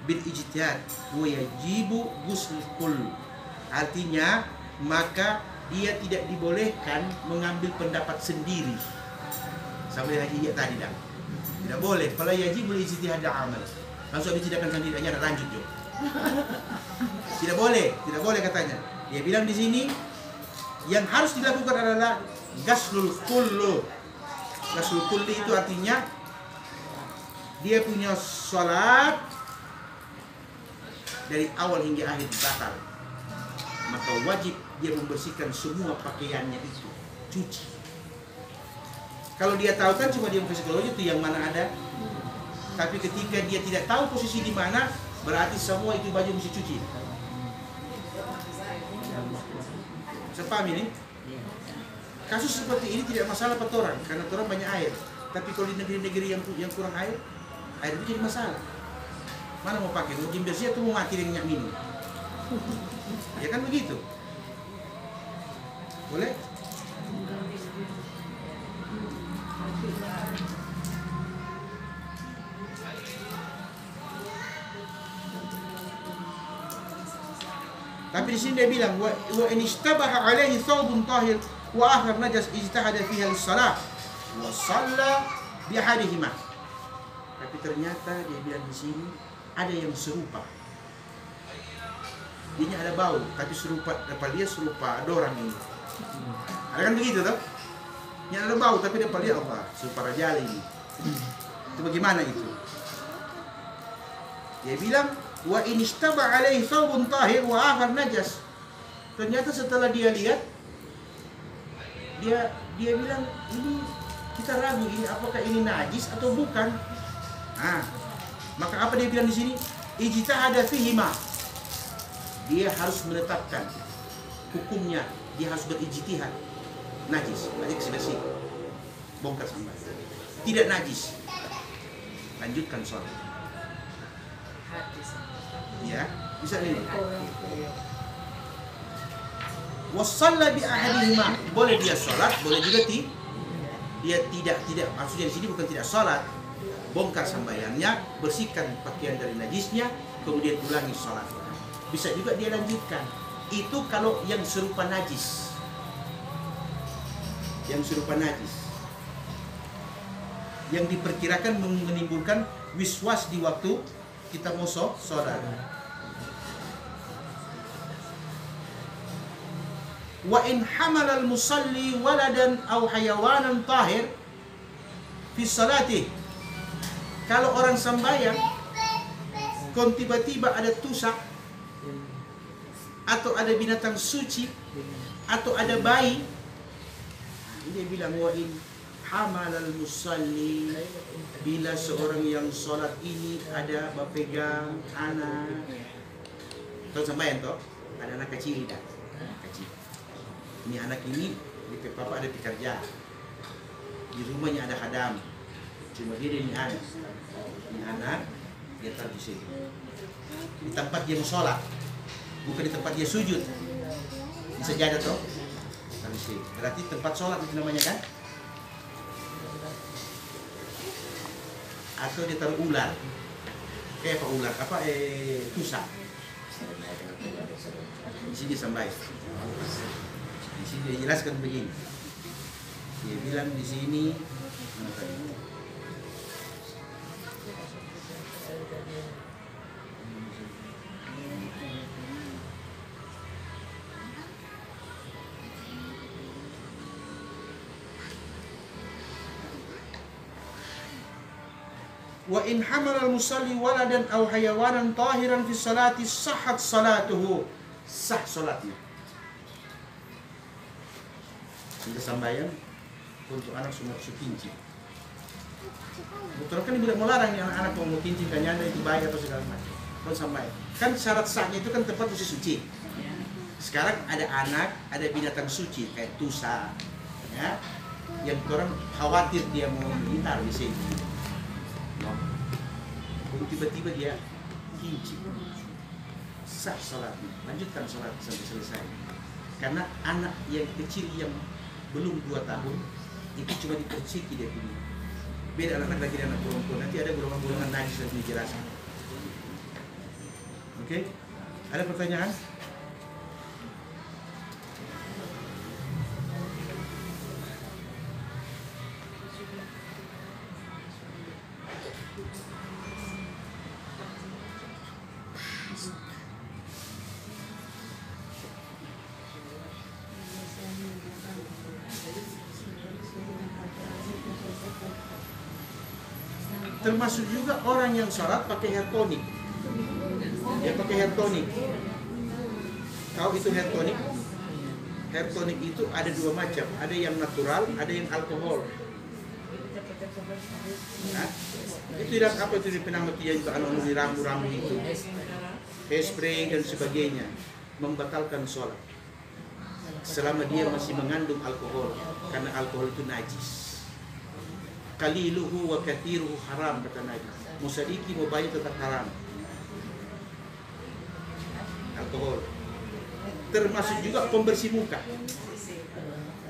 bil ijtihad wa yajibu ghusl kull. Artinya maka dia tidak dibolehkan mengambil pendapat sendiri. Sampai haji tadi dah. Tidak boleh. Fala yajibu ijtihad amal. Langsung dicidakkan sendirinya dan lanjut jo. Tidak boleh katanya. Dia bilang di sini yang harus dilakukan adalah ghaslul kull. Ghaslul kull itu artinya dia punya sholat dari awal hingga akhir batal, maka wajib dia membersihkan semua pakaiannya itu, cuci. Kalau dia tahu kan cuma dia psikologi itu yang mana ada, tapi ketika dia tidak tahu posisi di mana, berarti semua itu baju mesti cuci. Sepaham ini? Kasus seperti ini tidak masalah pada orang, karena orang banyak air. Tapi kalau di negeri-negeri yang kurang air itu jadi masalah. Mana mau pakai, mau jim bersih atau mau mati dengan minyak minum? Ya kan begitu. Boleh? Tapi di sini dia bilang wa in istabaha alaihi thawbun tahir wa akhar najas ijtahada fiha lis-shalah wa shalla bi ahadihima. Tapi ternyata dia bilang di sini ada yang serupa. Dia ada bau, tapi serupa, dapat dia serupa ada orang ini. Ada kan begitu toh? Yang ada bau, tapi dapat dia apa? Serupa raja ini. Itu bagaimana itu? Dia bilang wa in istaba alaihi thawbun tahir wa akhar najas. Ternyata setelah dia lihat, dia bilang ini kita ragu ini apakah ini najis atau bukan. Maka apa dia bilang di sini? Ijtihada fihima. Dia harus menetapkan hukumnya, dia harus berijtihad. najis, najis bersih, bongkar sambayang. Tidak najis, lanjutkan sholat. Ya, bisa ini. Wasalla bi ahadihima, boleh dia sholat, boleh juga dia tidak. Maksudnya di sini bukan tidak sholat, bongkar sambayangnya, bersihkan pakaian dari najisnya, kemudian ulangi sholat. Bisa juga dia lanjutkan. Itu kalau yang serupa najis. Yang serupa najis. Yang diperkirakan menimbulkan wiswas di waktu kita mau sholat. Wa in hamala al-musalli waladan aw hayawanan tahir fi salati. Kalau orang sembahyang kon tiba-tiba ada tusak atau ada binatang suci atau ada bayi, dia bilang wa in hamal al-musalli, bila seorang yang sholat ini ada berpegang anak, tahu sembahyang toh, ada anak kecil dah, kecil. Ini anak ini di papa ada pekerja, di rumahnya ada khadam, cuma dia ini anak dia taruh di sini, di tempat dia mau sholat, bukan di tempat dia sujud, di sajadah toh, taruh di sini. Berarti tempat sholat itu namanya kan? Atau dia taruh ular, apa ular? Tusak. Di sini sampai. Di sini dia jelaskan begini. Dia bilang di sini mana tadi? Wa in hamala al-musalli waladan aw hayawanan tahiran fi salati sahhat salatuhu, sah salatnya. Sudah sembahyang untuk anak sunat kincing. Betul kan ibu tidak melarang yang anak mau kincing kan nyanda itu bayi atau segala macam. Kalau sembahyang kan syarat sahnya itu kan tempat suci. Sekarang ada anak, ada binatang suci kayak tusa, ya, yang orang khawatir dia mau ditaruh di sini. Tiba-tiba dia kincing, sah salatnya, lanjutkan salat sampai selesai. Karena anak yang kecil yang belum 2 tahun itu cuma diperciki dia punya. Beda anak laki dan anak perempuan, nanti ada golongan-golongan najis yang dijelaskan. Oke? Ada pertanyaan? Termasuk juga orang yang sholat pakai hair tonic. Dia pakai hair tonic. Tahu itu hair tonic? Hair tonic itu ada 2 macam. Ada yang natural, ada yang alkohol. Nah, itu tidak apa itu dipenang dia juga anu di rambu-rambu itu. Hairspray dan sebagainya membatalkan sholat. Selama dia masih mengandung alkohol, karena alkohol itu najis. Qaliluhu wa kathiruhu haram, kata Nabi. Musadiki mau banyak tetap haram. Alkohol. Termasuk juga pembersih muka.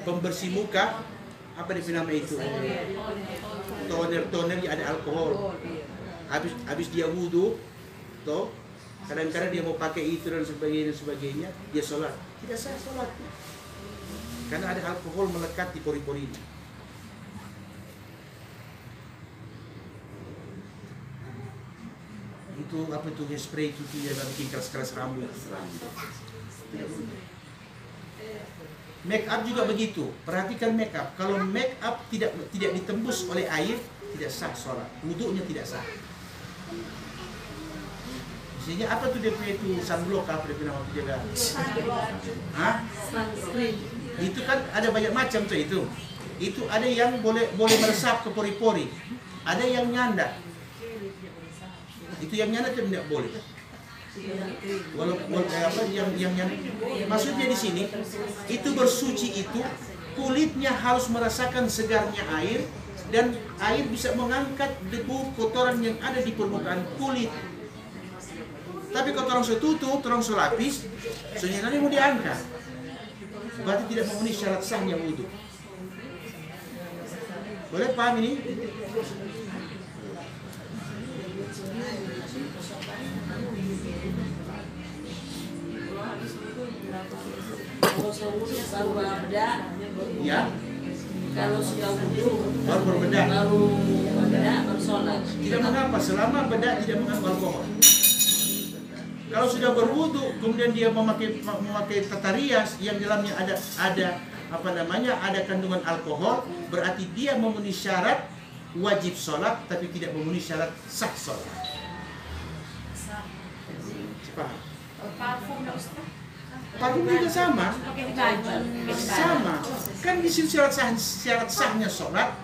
Pembersih muka, apa nama itu? Toner yang ada alkohol. Habis dia wudu, toh kadang-kadang dia mau pakai itu dan sebagainya, dia sholat. Tidak sah sholatnya. Karena ada alkohol melekat di pori-porinya. Itu apa itu spray itu dia bikin keras-keras rambut. Make up juga begitu. Perhatikan make up. Kalau make up tidak ditembus oleh air, tidak sah sholat. Wudunya tidak sah. Maksudnya apa tuh dia punya itu sunblock apa dia nama jaga? Hah? Itu kan ada banyak macam tuh itu. Itu ada yang boleh meresap ke pori-pori. Ada yang nyanda. Itu yang nyanda tidak boleh. Walaupun apa yang maksudnya di sini itu bersuci itu kulitnya harus merasakan segarnya air, dan air bisa mengangkat debu kotoran yang ada di permukaan kulit. Tapi kalau orang setutup, orang selapis, sebenarnya mau diangkat, berarti tidak memenuhi syarat sahnya wudhu. Boleh paham ini? Kalau sewudhu baru berbeda. Ya. Kalau sudah wudhu Baru berbeda. baru sholat. Tidak mengapa selama bedak tidak mengandung alkohol. Kalau sudah berwudu kemudian dia memakai tata rias yang dalamnya ada ada kandungan alkohol, berarti dia memenuhi syarat wajib sholat tapi tidak memenuhi syarat sah sholat. Paham? Parfum nggak Ustaz? Parfum juga sama. Pakai baju. Sama. Kan di sini syarat sahnya sholat,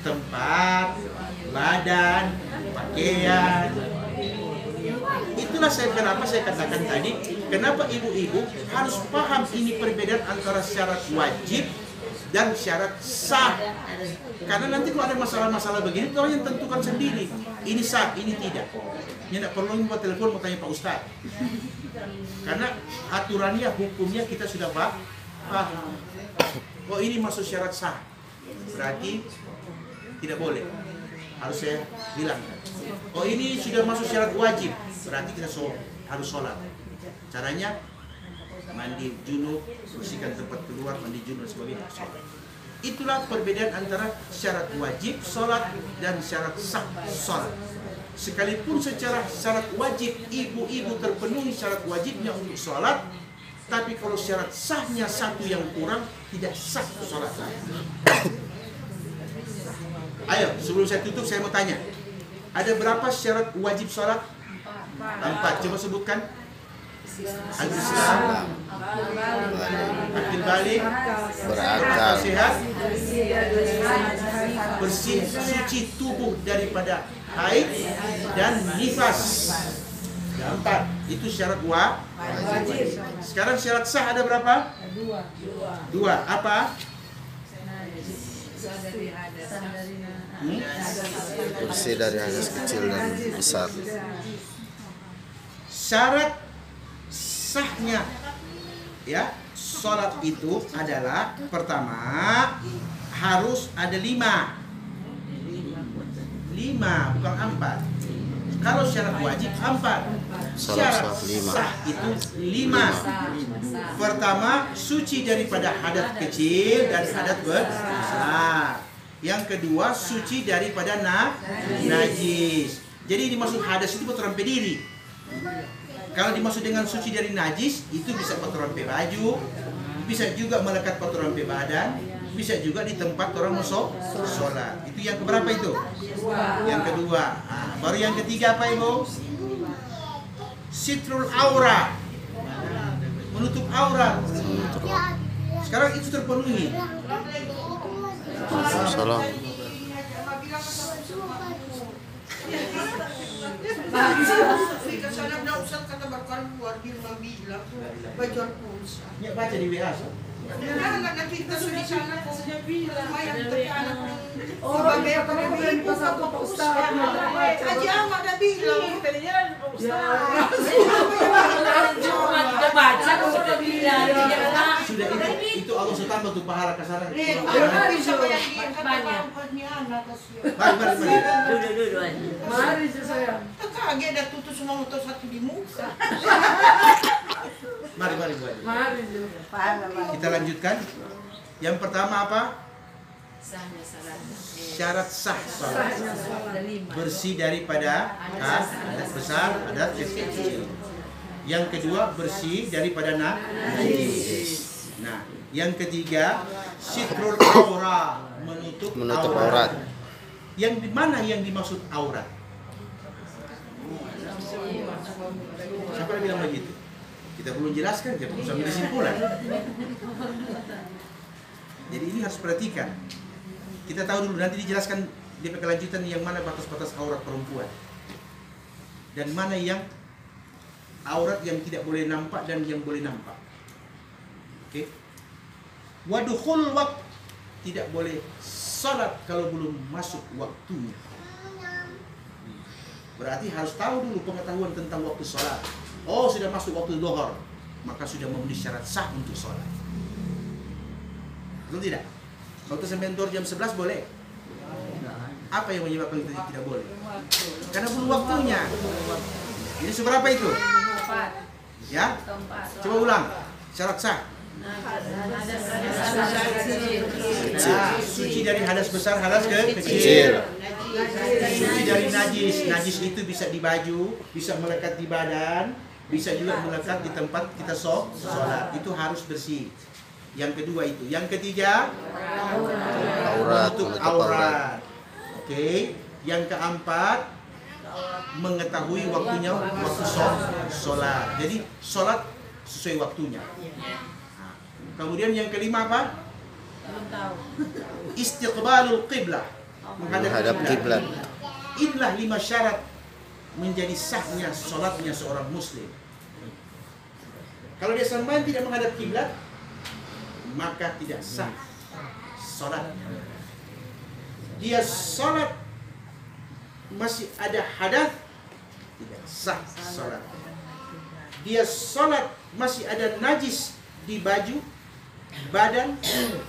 tempat, badan, pakaian. Itulah kenapa saya katakan tadi, kenapa ibu-ibu harus paham ini perbedaan antara syarat wajib dan syarat sah. Karena nanti kalau ada masalah-masalah begini, orang yang tentukan sendiri. Ini sah, ini tidak. Ya tidak perlu buat telepon mau tanya Pak Ustadz. Karena aturannya, hukumnya kita sudah paham. Oh ini masuk syarat sah, berarti tidak boleh. Harus saya bilang. Oh ini sudah masuk syarat wajib, berarti kita harus sholat. Caranya mandi junub, bersihkan tempat keluar, mandi junub sebagainya, sholat. Itulah perbedaan antara syarat wajib sholat dan syarat sah sholat. Sekalipun secara syarat wajib ibu-ibu terpenuhi syarat wajibnya untuk sholat, tapi kalau syarat sahnya satu yang kurang, tidak sah sholat. Ayo, sebelum saya tutup saya mau tanya, ada berapa syarat wajib sholat? 4. Coba sebutkan. Al-Islam, akil balik, Berakal. sehat, bersih, suci tubuh daripada haid dan nifas. 4. Itu syarat wajib. Sekarang syarat sah ada berapa? 2. Apa? Bersih dari hadas kecil dan besar. Syarat sahnya ya sholat itu adalah pertama harus ada 5 bukan 4. Kalau syarat wajib 4, syarat sah itu 5. Pertama suci daripada hadas kecil dan hadas besar. Yang kedua suci daripada najis. Jadi dimaksud hadas itu kotoran pediri. Kalau dimaksud dengan suci dari najis, itu bisa kotoran pe baju, bisa juga melekat kotoran pe badan, bisa juga di tempat orang masuk sholat. Itu yang keberapa itu? Yang kedua. Baru yang ketiga apa Ibu? Sitrul aura, menutup aurat. Sekarang itu terpenuhi. Salam. Kata bakal keluar di rumah bilang baju pulsa. Ya baca di WA. Nah, kita sudah di sana kok sudah bilang lumayan tapi anak Oh, sebagai kemarin pas satu Pak Ustadz. Haji Ahmad ada bilang Cuma kita baca sudah bilang. Sudah itu Allah tambah tuh pahala kasaran. Mari Mari saya. kaget ada tutup semua motor satu di muka. Mari Bu Haji. Mari. Kita lanjutkan. Yang pertama apa? Syarat sah sholat. Bersih daripada hadas besar, hadas kecil. Yang kedua bersih daripada najis. Nah, yang ketiga sitrul aura, menutup aurat. Yang di mana yang dimaksud aurat? Siapa yang bilang begitu? Kita belum jelaskan, kita belum sampai kesimpulan. Jadi ini harus perhatikan. Kita tahu dulu, nanti dijelaskan di kelanjutan yang mana batas-batas aurat perempuan dan mana yang aurat yang tidak boleh nampak dan yang boleh nampak. Oke? Wadukhul waqt, tidak boleh salat kalau belum masuk waktunya. Berarti harus tahu dulu pengetahuan tentang waktu salat. Oh, sudah masuk waktu zuhur, maka sudah memenuhi syarat sah untuk salat. Betul tidak? Kalau sampai jam 11 boleh. Apa yang menyebabkan itu tidak boleh? Karena belum waktunya. Ini seberapa itu? Ya? Coba ulang. Syarat sah. Suci dari hadas besar, hadas kecil. Suci dari najis. Najis itu bisa di baju, bisa melekat di badan, bisa juga melekat di tempat kita sholat. Itu harus bersih. Yang kedua itu. Yang ketiga, menutup aurat. Oke. Yang keempat, mengetahui waktunya, waktu sholat. Jadi sholat sesuai waktunya. Nah, kemudian yang kelima apa? Belum tahu. Istiqbalul qiblah, Menghadap kiblat. Inilah 5 syarat menjadi sahnya sholatnya seorang muslim. Kalau dia sampai tidak menghadap kiblat, maka tidak sah sholatnya. Dia sholat masih ada hadas, tidak sah sholat. Dia sholat masih ada najis di baju, badan,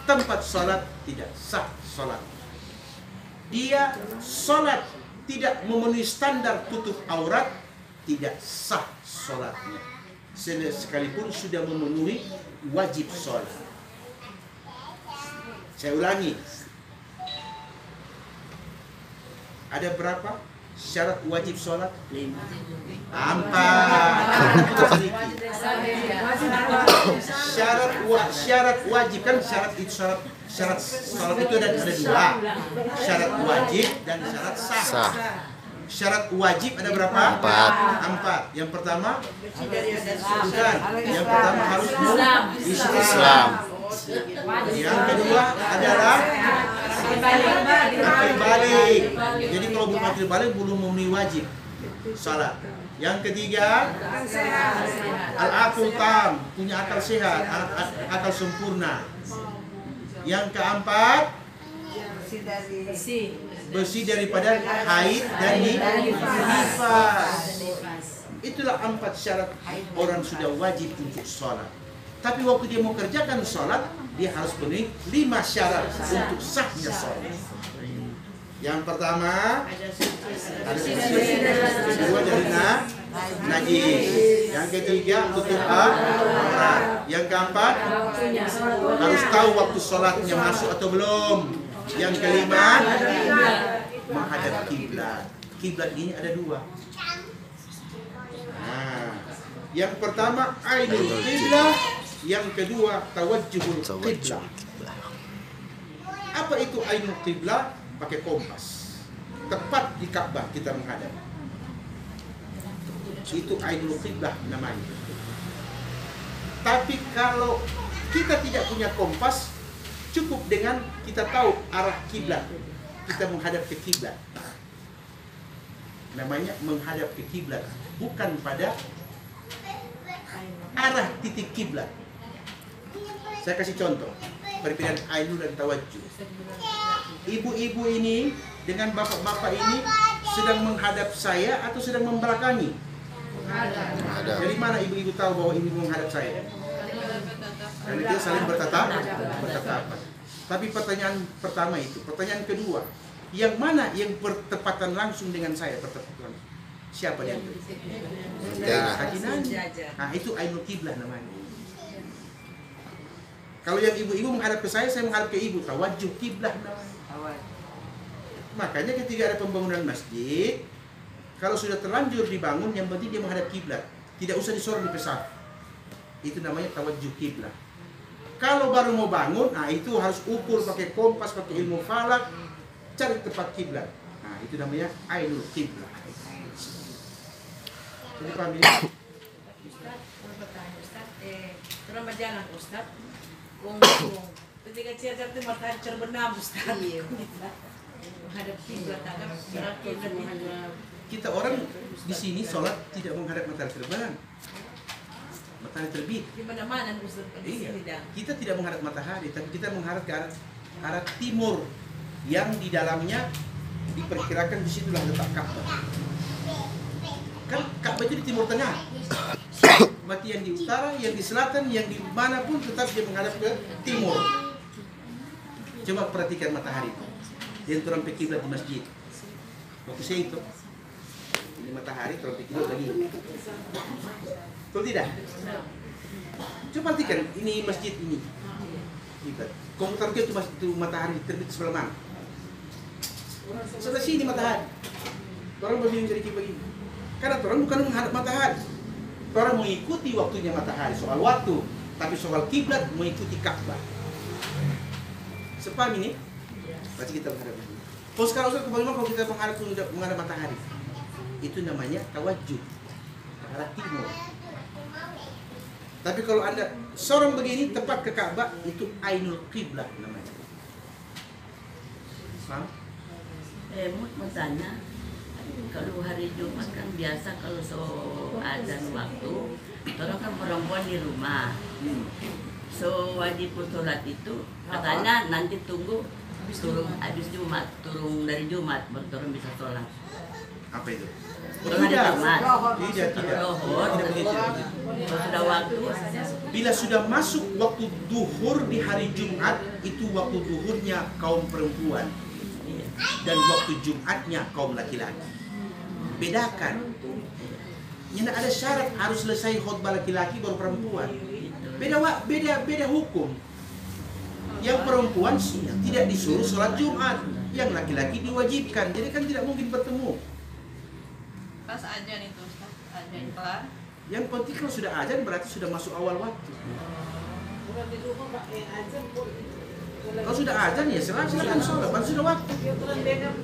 tempat sholat, tidak sah sholat. Dia sholat tidak memenuhi standar tutup aurat, tidak sah sholatnya. Sekalipun sudah memenuhi wajib sholat. Saya ulangi. Ada berapa syarat wajib sholat? 4. Syarat wajib kan syarat sholat itu ada 2. Syarat wajib dan syarat sah. Syarat wajib ada berapa? 4. Yang pertama, bukan. Yang pertama harus Islam. Yang kedua adalah akil balik. Jadi kalau belum akil balik belum memenuhi wajib salat. Yang ketiga, al-aql tam, punya akal sehat, akal sempurna. Yang keempat, bersih daripada haid dan nifas. Itulah 4 syarat orang sudah wajib untuk sholat. Tapi waktu dia mau kerjakan sholat, dia harus penuhi 5 syarat untuk sahnya sholat. Yang pertama, ada suci. Kedua dari najis. Yang ketiga, tutup aurat. Yang keempat, harus tahu waktu sholatnya masuk atau belum. Yang kelima, menghadap kiblat. Kiblat ini ada 2. Nah, yang pertama ainul qiblah, yang kedua tawajjuhul qiblah. Apa itu ainul qiblah? Pakai kompas. Tepat di Ka'bah kita menghadap. Itu ainul qiblah namanya. Tapi kalau kita tidak punya kompas, cukup dengan kita tahu arah kiblat. Kita menghadap ke kiblat. Namanya menghadap ke kiblat, bukan pada arah titik kiblat. Saya kasih contoh perbedaan ainul dan tawajjuh. Ibu-ibu ini dengan bapak-bapak ini sedang menghadap saya atau sedang membelakangi? Dari mana ibu-ibu tahu bahwa ibu menghadap saya? Karena dia saling bertatapan. Tapi pertanyaan pertama itu, pertanyaan kedua, yang mana yang bertepatan langsung dengan saya? Bertepatan siapa dia? Kaki nani. Nah, itu ainul qiblah namanya. Kalau yang ibu-ibu menghadap ke saya menghadap ke ibu. Tawajjuh qiblah namanya. Makanya ketika ada pembangunan masjid, kalau sudah terlanjur dibangun, yang penting dia menghadap kiblat. Tidak usah disorot di pesawat. Itu namanya tawajjuh qiblah. Kalau baru mau bangun, nah itu harus ukur pakai kompas, pakai ilmu falak, cari tempat kiblat. Nah, itu namanya ainul qiblah. Jadi paham ini? Ustaz, terus berjalan Ustaz. Ketika cerita itu matahari terbenam Ustaz. Menghadap kiblat agak Kita orang di sini sholat tidak menghadap matahari terbenam. matahari terbit. Di mana-mana Ustaz di Iya. sini dah. Kita tidak menghadap matahari, tapi kita menghadap ke arah timur yang di dalamnya diperkirakan di situlah letak Ka'bah. Kan Ka'bah itu di timur tengah. Berarti yang di utara, yang di selatan, yang di mana pun tetap dia menghadap ke timur. Coba perhatikan matahari itu. Dia turun ke kiblat di masjid. Waktu saya itu, ini matahari turun ke kiblat lagi. Betul tidak? Coba perhatikan, ini masjid ini. Kiblat. Komputer itu matahari terbit sebelah mana? Sebelah sini matahari. Orang berdiri dari kiblat ini. Karena orang bukan menghadap matahari. Orang mengikuti waktunya matahari soal waktu, tapi soal kiblat mengikuti Ka'bah. Sepaham ini? Berarti kita menghadap ini. Kalau sekarang Ustaz, bagaimana kalau kita menghadap matahari? Itu namanya tawajuh ke arah timur. Tapi kalau Anda sorong begini tepat ke Ka'bah, itu ainul qiblah namanya. Paham? Mau tanya, kalau hari Jumat kan biasa kalau azan waktu, orang kan perempuan di rumah. So wajib sholat itu katanya nanti tunggu turun habis Jumat, turun dari Jumat baru turun bisa sholat. Apa itu? Turun hari Jumat. Tidak. Dohor. Tidak begitu. Kalau sudah waktu. Bila sudah masuk waktu duhur di hari Jumat, itu waktu duhurnya kaum perempuan. Dan waktu Jumatnya kaum laki-laki. Bedakan. Tidak ada syarat harus selesai khutbah laki-laki baru perempuan. Beda hukum. Yang perempuan tidak disuruh sholat Jumat, yang laki-laki diwajibkan. Jadi kan tidak mungkin bertemu. Pas ajan itu Ustaz, ajan kelar. Yang penting kalau sudah azan berarti sudah masuk awal waktu. Kalau sudah azan ya silakan sholat, berarti sudah waktu.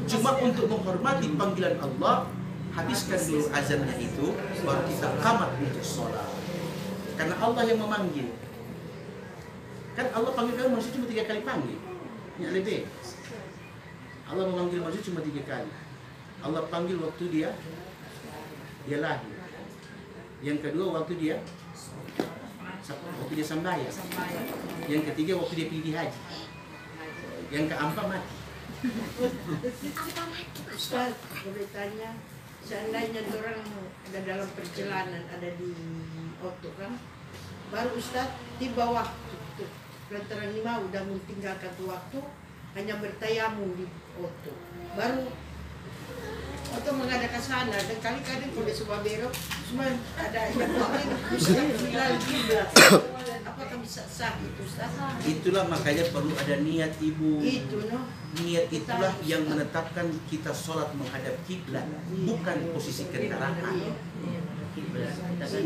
Cuma untuk menghormati panggilan Allah, habiskan dulu azannya itu, baru kita qamat untuk sholat. Karena Allah yang memanggil. Kan Allah panggil kamu manusia cuma 3 kali panggil. Ini lebih. Allah memanggil manusia cuma 3 kali. Allah panggil waktu dia lahir. Yang kedua waktu dia sembahyang. Yang ketiga waktu dia pergi haji. Yang keempat mati. Ustaz, boleh tanya, seandainya orang ada dalam perjalanan, ada di Oto kan, baru Ustaz tiba waktu itu, lantaran lima udah meninggalkan waktu, hanya bertayamum di Oto, baru Oto mengadakan sana, dan kali-kali kalau di sebuah belok, cuma ada yang mungkin Ustaz bilang juga, apakah bisa sah itu Ustaz? Itulah makanya perlu ada niat ibu. Itu no. Niat itulah yang menetapkan kita sholat menghadap kiblat, bukan posisi kendaraan.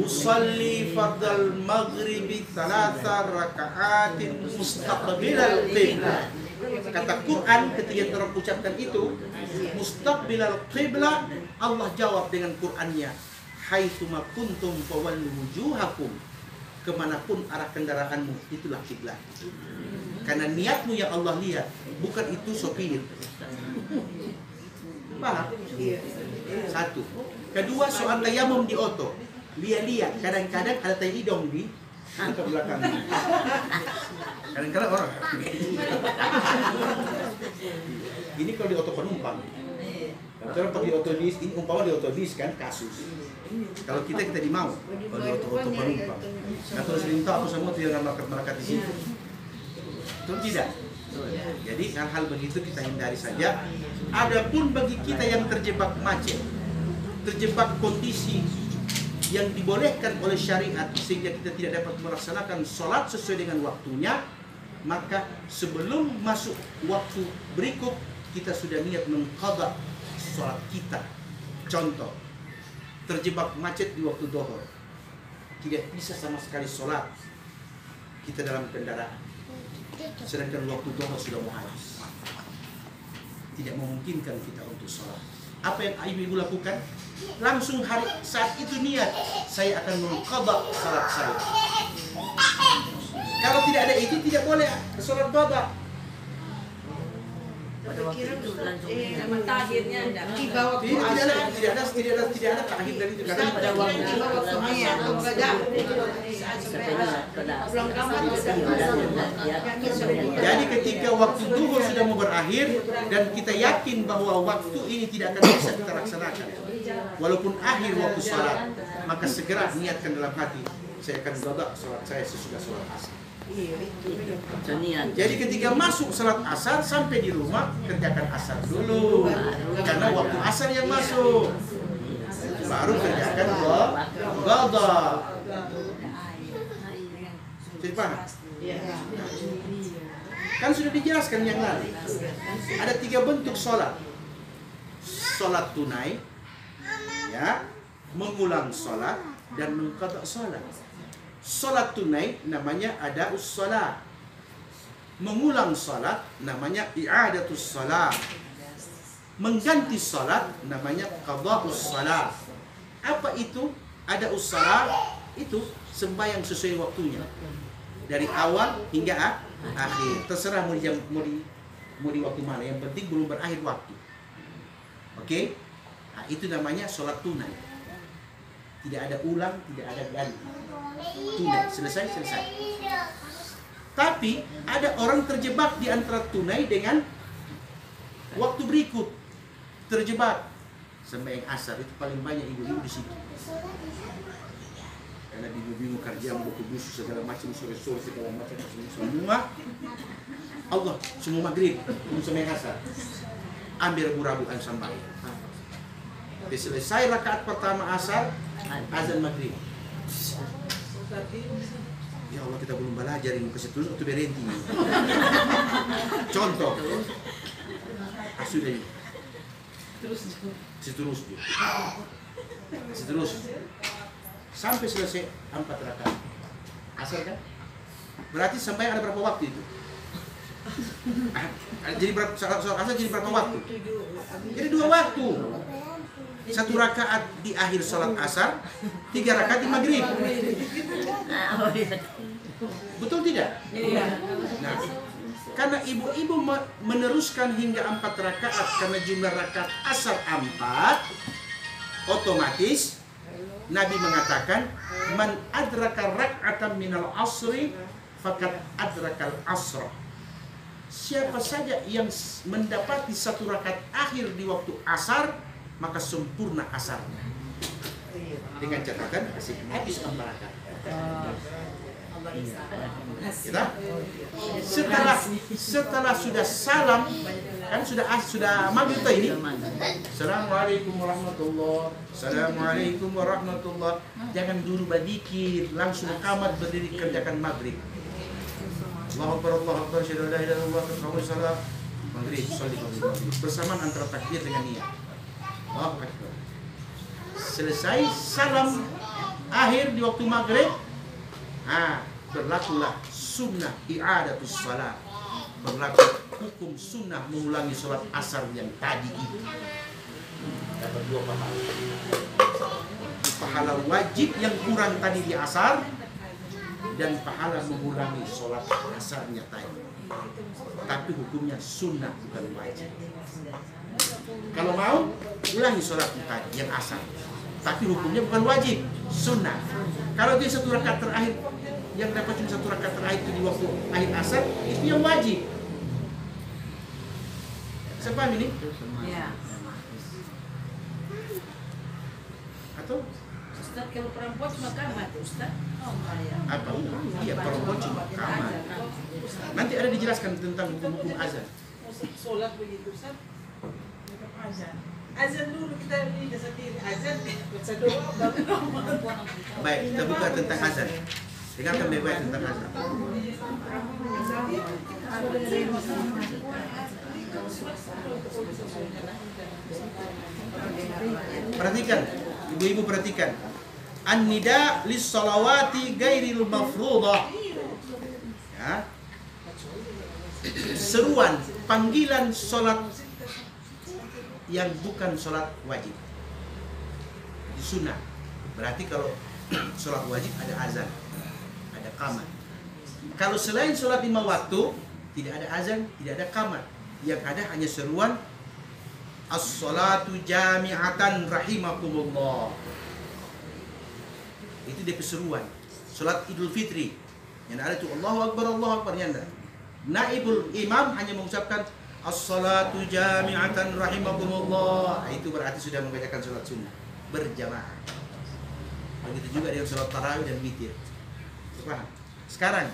Usalli fardal maghribi 3 raka'atin mustaqbilal qiblat. Kata Quran ketika orang ucapkan itu mustaqbilal qiblat, Allah jawab dengan Qurannya, haitsuma kuntum fawallu wujuhakum, kemanapun arah kendaraanmu itulah kiblat. Karena niatmu yang Allah lihat, bukan itu sopir. Paham? Satu. Kedua, soal tayamum di Oto. Lihat, kadang-kadang ada tai hidung di belakang. Kadang-kadang orang. Ini kalau di Oto penumpang. Kalau di Oto bis, ini umpama di Oto bis kan kasus. Kalau kita di mau, kalau di Oto penumpang. Atau sering tahu semua tidak melekat di situ. Itu tidak. Jadi hal-hal begitu kita hindari saja. Adapun bagi kita yang terjebak macet, terjebak kondisi yang dibolehkan oleh syariat sehingga kita tidak dapat melaksanakan sholat sesuai dengan waktunya, maka sebelum masuk waktu berikut kita sudah niat mengqadha sholat kita. Contoh, terjebak macet di waktu dhuhur, tidak bisa sama sekali sholat kita dalam kendaraan, sedangkan waktu dhuhur sudah mau habis, tidak memungkinkan kita untuk sholat. Apa yang ibu lakukan? Langsung saat itu niat, saya akan mengqadha salat saya. Kalau tidak ada itu tidak boleh sholat qadha. pada waktu itu langsung Nama takhirnya enggak. Tiba waktu Tidak asar. ada takhir dari itu karena pada waktu itu Tiba waktu asar atau enggak pulang kamar jadi ketika waktu duhur sudah mau berakhir dan kita yakin bahwa waktu ini tidak akan bisa kita laksanakan, walaupun akhir waktu sholat, maka segera niatkan dalam hati, saya akan qada sholat saya sesudah sholat asar. Jadi ketika masuk sholat asar sampai di rumah kerjakan asar dulu, karena waktu asar yang masuk, baru kerjakan qada. Jadi paham? Kan sudah dijelaskan yang lalu. Ada 3 bentuk sholat. Sholat tunai, ya, mengulang sholat dan mengqada sholat. Sholat tunai namanya ada'us sholat. Mengulang sholat namanya i'adatus sholat. Mengganti sholat namanya qada'us sholat. Apa itu ada'us sholat? Itu sembahyang sesuai waktunya. Dari awal hingga akhir, terserah mau di waktu mana, yang penting belum berakhir waktu. Oke? Nah, itu namanya sholat tunai. Tidak ada ulang, tidak ada ganti. Tunai, selesai. Tapi ada orang terjebak di antara tunai dengan waktu berikut. Terjebak sembahyang asar, itu paling banyak ibu-ibu di situ. Karena bingung kerja, mau busuk segala macam, sore-sore segala macam, semua Allah, semua maghrib, semua asar, ambil burabukan sampai. Selesai rakaat pertama asar, azan maghrib. Ya Allah, kita belum belajar ilmu kesetulun atau berhenti. Contoh, sudah ini. Seterusnya. Sampai selesai 4 rakaat asar kan? Berarti sampai ada berapa waktu itu? Jadi sholat asar jadi berapa waktu? Jadi 2 waktu. 1 rakaat di akhir sholat asar, 3 rakaat di maghrib. Betul tidak? Nah, karena ibu-ibu meneruskan hingga 4 rakaat karena jumlah rakaat asar 4, otomatis Nabi mengatakan, man adraka rak'atan minal asri faqad adrakal asra. Siapa saja yang mendapati 1 rakaat akhir di waktu asar, maka sempurna asarnya. Dengan catatan habis 4 rakaat. Setelah sudah salam, kan sudah maghrib ini. Assalamualaikum warahmatullah. Assalamualaikum warahmatullah. Jangan dulu berzikir, langsung kamar berdiri kerjakan maghrib. Allahu Akbar, Allahu Akbar, syahadu la ilaha illallah, wa salam. Maghrib, salat maghrib. Bersamaan antara takbir dengan niat. Allahu Akbar. Selesai salam akhir di waktu maghrib. Berlakulah sunnah i'adatus salat. Berlaku hukum sunnah mengulangi sholat asar yang tadi itu. Dapat 2 pahala. Pahala wajib yang kurang tadi di asar dan pahala mengulangi sholat asarnya tadi. Tapi hukumnya sunnah bukan wajib. Kalau mau ulangi sholat tadi yang asar, tapi hukumnya bukan wajib, sunnah. Kalau dia 1 rakaat terakhir yang dapat cuma 1 rakaat terakhir itu di waktu akhir asar, itu yang wajib. Saya paham ini? Ya. Atau Ustaz, kalau perempuan cuma kamar, Ustaz. apa? Iya, perempuan cuma kamar. Nanti ada dijelaskan tentang hukum-hukum azan. Sholat begitu, Ustaz. Azan dulu kita ini sendiri azan, baca doa baru. Baik, kita buka tentang azan. Dengarkan baik-baik tentang azan. Perhatikan, ibu-ibu perhatikan. An-nida lis-salawati ghairil mafruḍah. Ya. Seruan, panggilan salat yang bukan salat wajib. Sunnah. Berarti kalau salat wajib ada azan, ada qamat. Kalau selain salat 5 waktu, tidak ada azan, tidak ada qamat. Yang ada hanya seruan as-salatu jami'atan rahimakumullah. Itu dia seruan. Salat Idul Fitri yang ada itu Allahu Akbar yang ada. Naibul imam hanya mengucapkan as-salatu jami'atan rahimakumullah. Itu berarti sudah membacakan salat sunnah berjamaah. Begitu juga dengan salat tarawih dan witir. Paham? Sekarang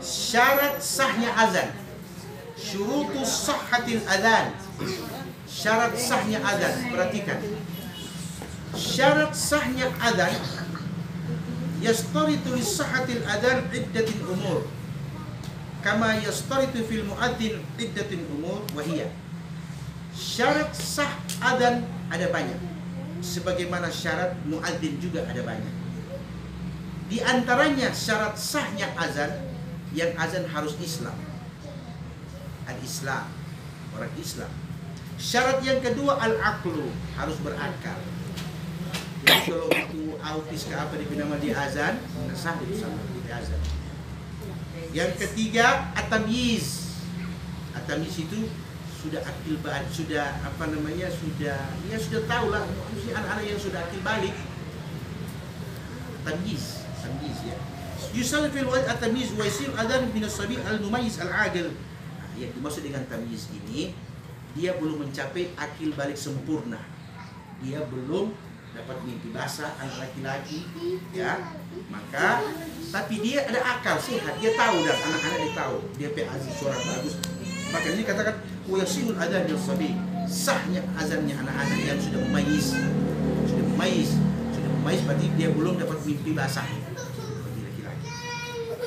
syarat sahnya azan, syurutus sahhatil adzan. Syarat sahnya azan, perhatikan. Syarat sahnya azan yastaritu lis sahhatil adzan iddatul umur. Kama yastaritu fil muadzin iddatul umur wa hiya. Syarat sah azan ada banyak. Sebagaimana syarat muadzin juga ada banyak. Di antaranya syarat sahnya azan, yang azan harus Islam. Al-Islam, orang Islam. Syarat yang kedua al-aqlu, harus berakal. Jadi kalau itu autis ke apa nama di azan, nggak sah itu sama di azan. Yang ketiga at-tamyiz. At-tamyiz itu sudah akil balik, sudah apa namanya, sudah tahu lah, anak-anak yang sudah akil balik. Tamyiz ya. Yusal fil wajh at-tamyiz wa yasir adzan min as-sabi al-mumayyiz al-aqil. Yang dimaksud dengan tamyiz ini, dia belum mencapai akil balik sempurna. Dia belum dapat mimpi basah anak laki-laki, ya. Maka tapi dia ada akal sehat, dia tahu dan anak-anak dia tahu, dia azan suara bagus. Maka ini katakan wa yasirul adzan min as-sabi, sahnya azannya anak-anak yang sudah mumayyiz. Berarti dia belum dapat mimpi basah.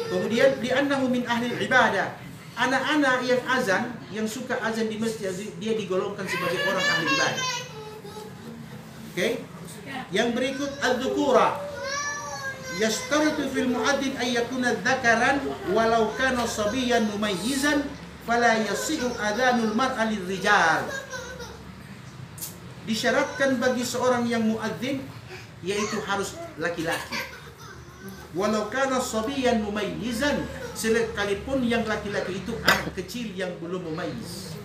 Kemudian li'annahu min ahli ibadah. Anak-anak yang azan, yang suka azan di masjid, dia digolongkan sebagai orang ahli ibadah. Oke? Yang berikut al-dzukura. Yashtaritu fil muadzin ay yakuna dzakaran walau kana sabiyan mumayyizan fala yasihu adzanul mar'a lirrijal. Disyaratkan bagi seorang yang muadzin yaitu harus laki-laki. Walau kana sabiyan mumayyizan, sekalipun yang laki-laki itu anak kecil yang belum mumayyiz.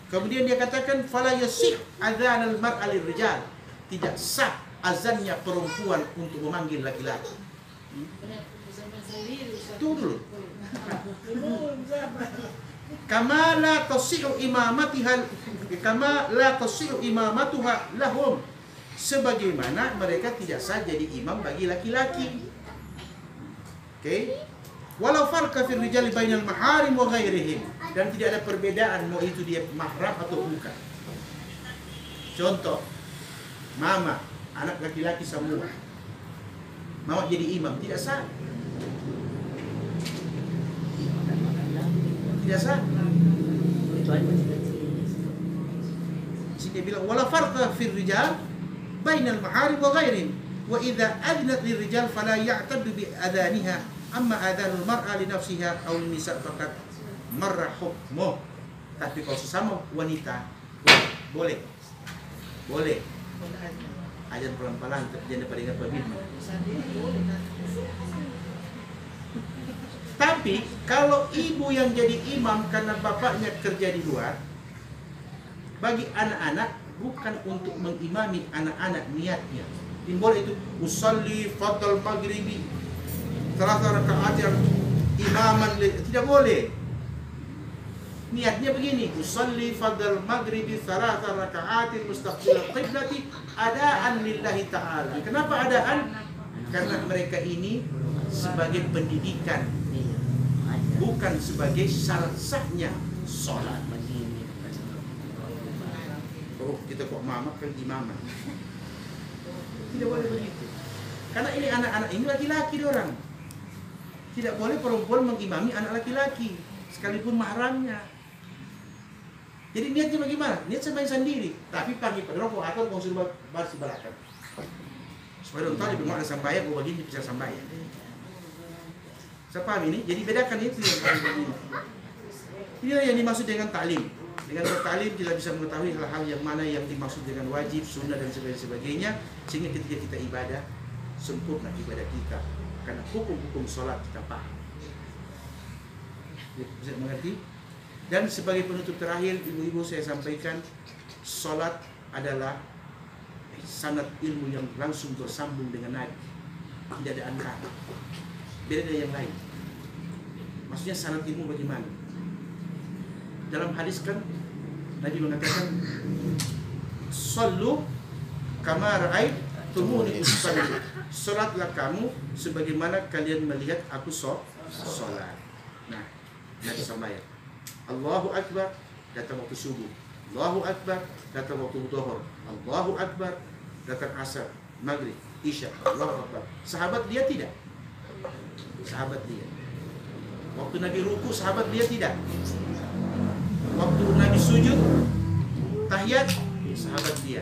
Kemudian dia katakan fala yasih adzanul mar'a lirrijal, tidak sah azannya perempuan untuk memanggil laki-laki. Tunggu dulu. Kama la tasihu imamatuha lahum, sebagaimana mereka tidak sah jadi imam bagi laki-laki. Oke? Walau farqa fil rijali bainal maharim wa ghairihim, dan tidak ada perbedaan mau itu dia mahram atau bukan. Contoh, mama, anak laki-laki semua, mau jadi imam, tidak sah. Tidak sah. Dia bilang wala farqa fil rijal bainal maharim wa ghairihim wa idza adnat lirrijal fala ya'taddu bi adaniha amma adanul mar'a li nafsiha aw nisa faqat marra hukmuh. Tapi kalau sesama wanita boleh azan pelan-pelan jangan pada ingat babitnya. Tapi kalau ibu yang jadi imam karena bapaknya kerja di luar, bagi anak-anak bukan untuk mengimami anak-anak niatnya. Boleh itu usalli fardal maghribi 3 rakaat yang imaman, tidak boleh. Niatnya begini, usalli fardal maghribi 3 rakaat mustaqbil qiblati adaan lillahi ta'ala. Kenapa adaan? Karena mereka ini sebagai pendidikan, bukan sebagai syarat sahnya sholat. Oh, kita kok mama kan imaman. Tidak boleh begitu. Karena ini anak-anak ini laki-laki orang. Tidak boleh perempuan mengimami anak laki-laki sekalipun mahramnya. Jadi niatnya bagaimana? Niat sembahyang sendiri, tapi pagi pada rokok atau kau suruh baris belakang. Supaya orang tahu lebih ada sembahyang, kau begini bisa sembahyang. Saya paham ini. Jadi bedakan itu yang paling penting. Inilah yang dimaksud dengan taklim. Dengan bertaklim kita bisa mengetahui hal-hal yang mana yang dimaksud dengan wajib, sunnah dan sebagainya, sehingga ketika kita ibadah sempurna ibadah kita karena hukum-hukum sholat kita paham. Bisa mengerti? Dan sebagai penutup terakhir, ibu-ibu saya sampaikan, sholat adalah sanad ilmu yang langsung bersambung dengan Nabi. Tidak ada antara. Beda dari yang lain. Maksudnya sanad ilmu bagaimana? Dalam hadis kan Nabi mengatakan, "Shallu kama ra'aitumuni usalli." Salatlah kamu sebagaimana kalian melihat aku salat. Nah, Nabi sembahyang. Allahu Akbar, datang waktu subuh. Allahu Akbar, datang waktu zuhur. Allahu Akbar, datang asar, maghrib, isya. Allahu Akbar. Sahabat dia tidak. Sahabat dia. Waktu Nabi ruku, sahabat dia tidak. Waktu Nabi sujud, tahiyat, sahabat dia.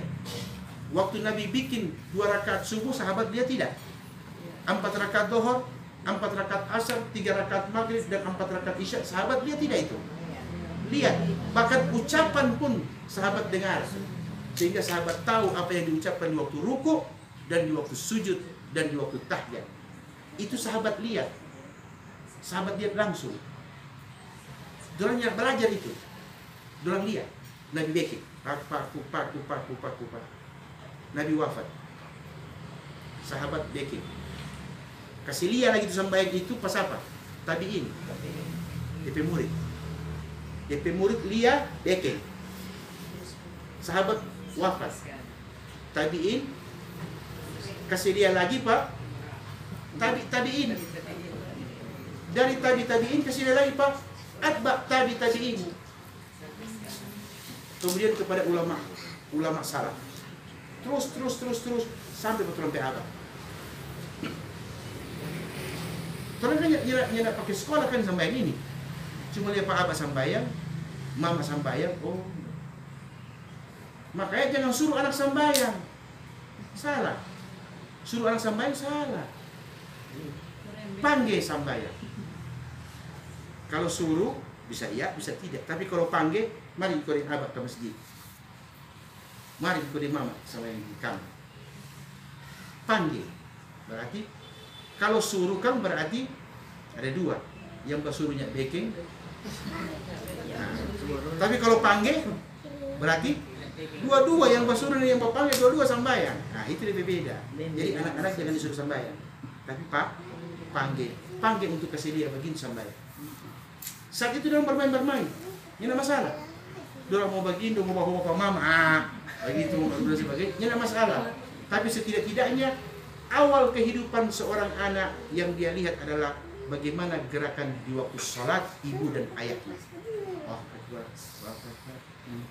Waktu Nabi bikin 2 rakaat subuh, sahabat dia tidak. 4 rakaat zuhur, 4 rakaat asar, 3 rakaat maghrib, dan 4 rakaat isya, sahabat dia tidak itu. Lihat, bahkan ucapan pun sahabat dengar. Sehingga sahabat tahu apa yang diucapkan di waktu ruku, dan di waktu sujud, dan di waktu tahiyat. Itu sahabat lihat. Sahabat lihat langsung. Dorang yang belajar itu. Dorang lihat. Nabi bikin. Kupak. Nabi wafat. Sahabat bikin. Kasih lihat lagi itu sembahyang itu pas apa? Tabiin. DP murid. DP murid lihat bikin. Sahabat wafat. Tabiin. Kasih lihat lagi Pak. Tabiin. Dari tabiin kasih lihat lagi Pak. Atba tabiin. Kemudian kepada ulama salaf. Terus sampai betul sampai abad. Karena kan tidak pakai sekolah kan sambayang ini. Cuma lihat Pak Abah sambayang, Mama sambayang, oh. Makanya jangan suruh anak sambayang. Salah. Suruh anak sambayang salah. Panggil sambayang. Kalau suruh bisa iya, bisa tidak. Tapi kalau panggil, mari ikutin Abah ke masjid. Mari ikutin Mama sama yang di kamar. Panggil. Berarti kalau suruh kan berarti ada 2. Yang bersuruhnya baking. Nah, tapi kalau panggil berarti dua-dua yang bersuruh dan yang berpanggil dua-dua sambayang. Nah, itu lebih beda. Jadi anak-anak jangan disuruh sambayang. Tapi Pak, panggil untuk kasih dia begini sambayang. Saat itu dia bermain-bermain. Ini tidak masalah. Dia mau begini, dia mau bawa mama, begitu dan sebagainya. Ini tidak masalah. Tapi setidak-tidaknya awal kehidupan seorang anak yang dia lihat adalah bagaimana gerakan di waktu sholat ibu dan ayahnya.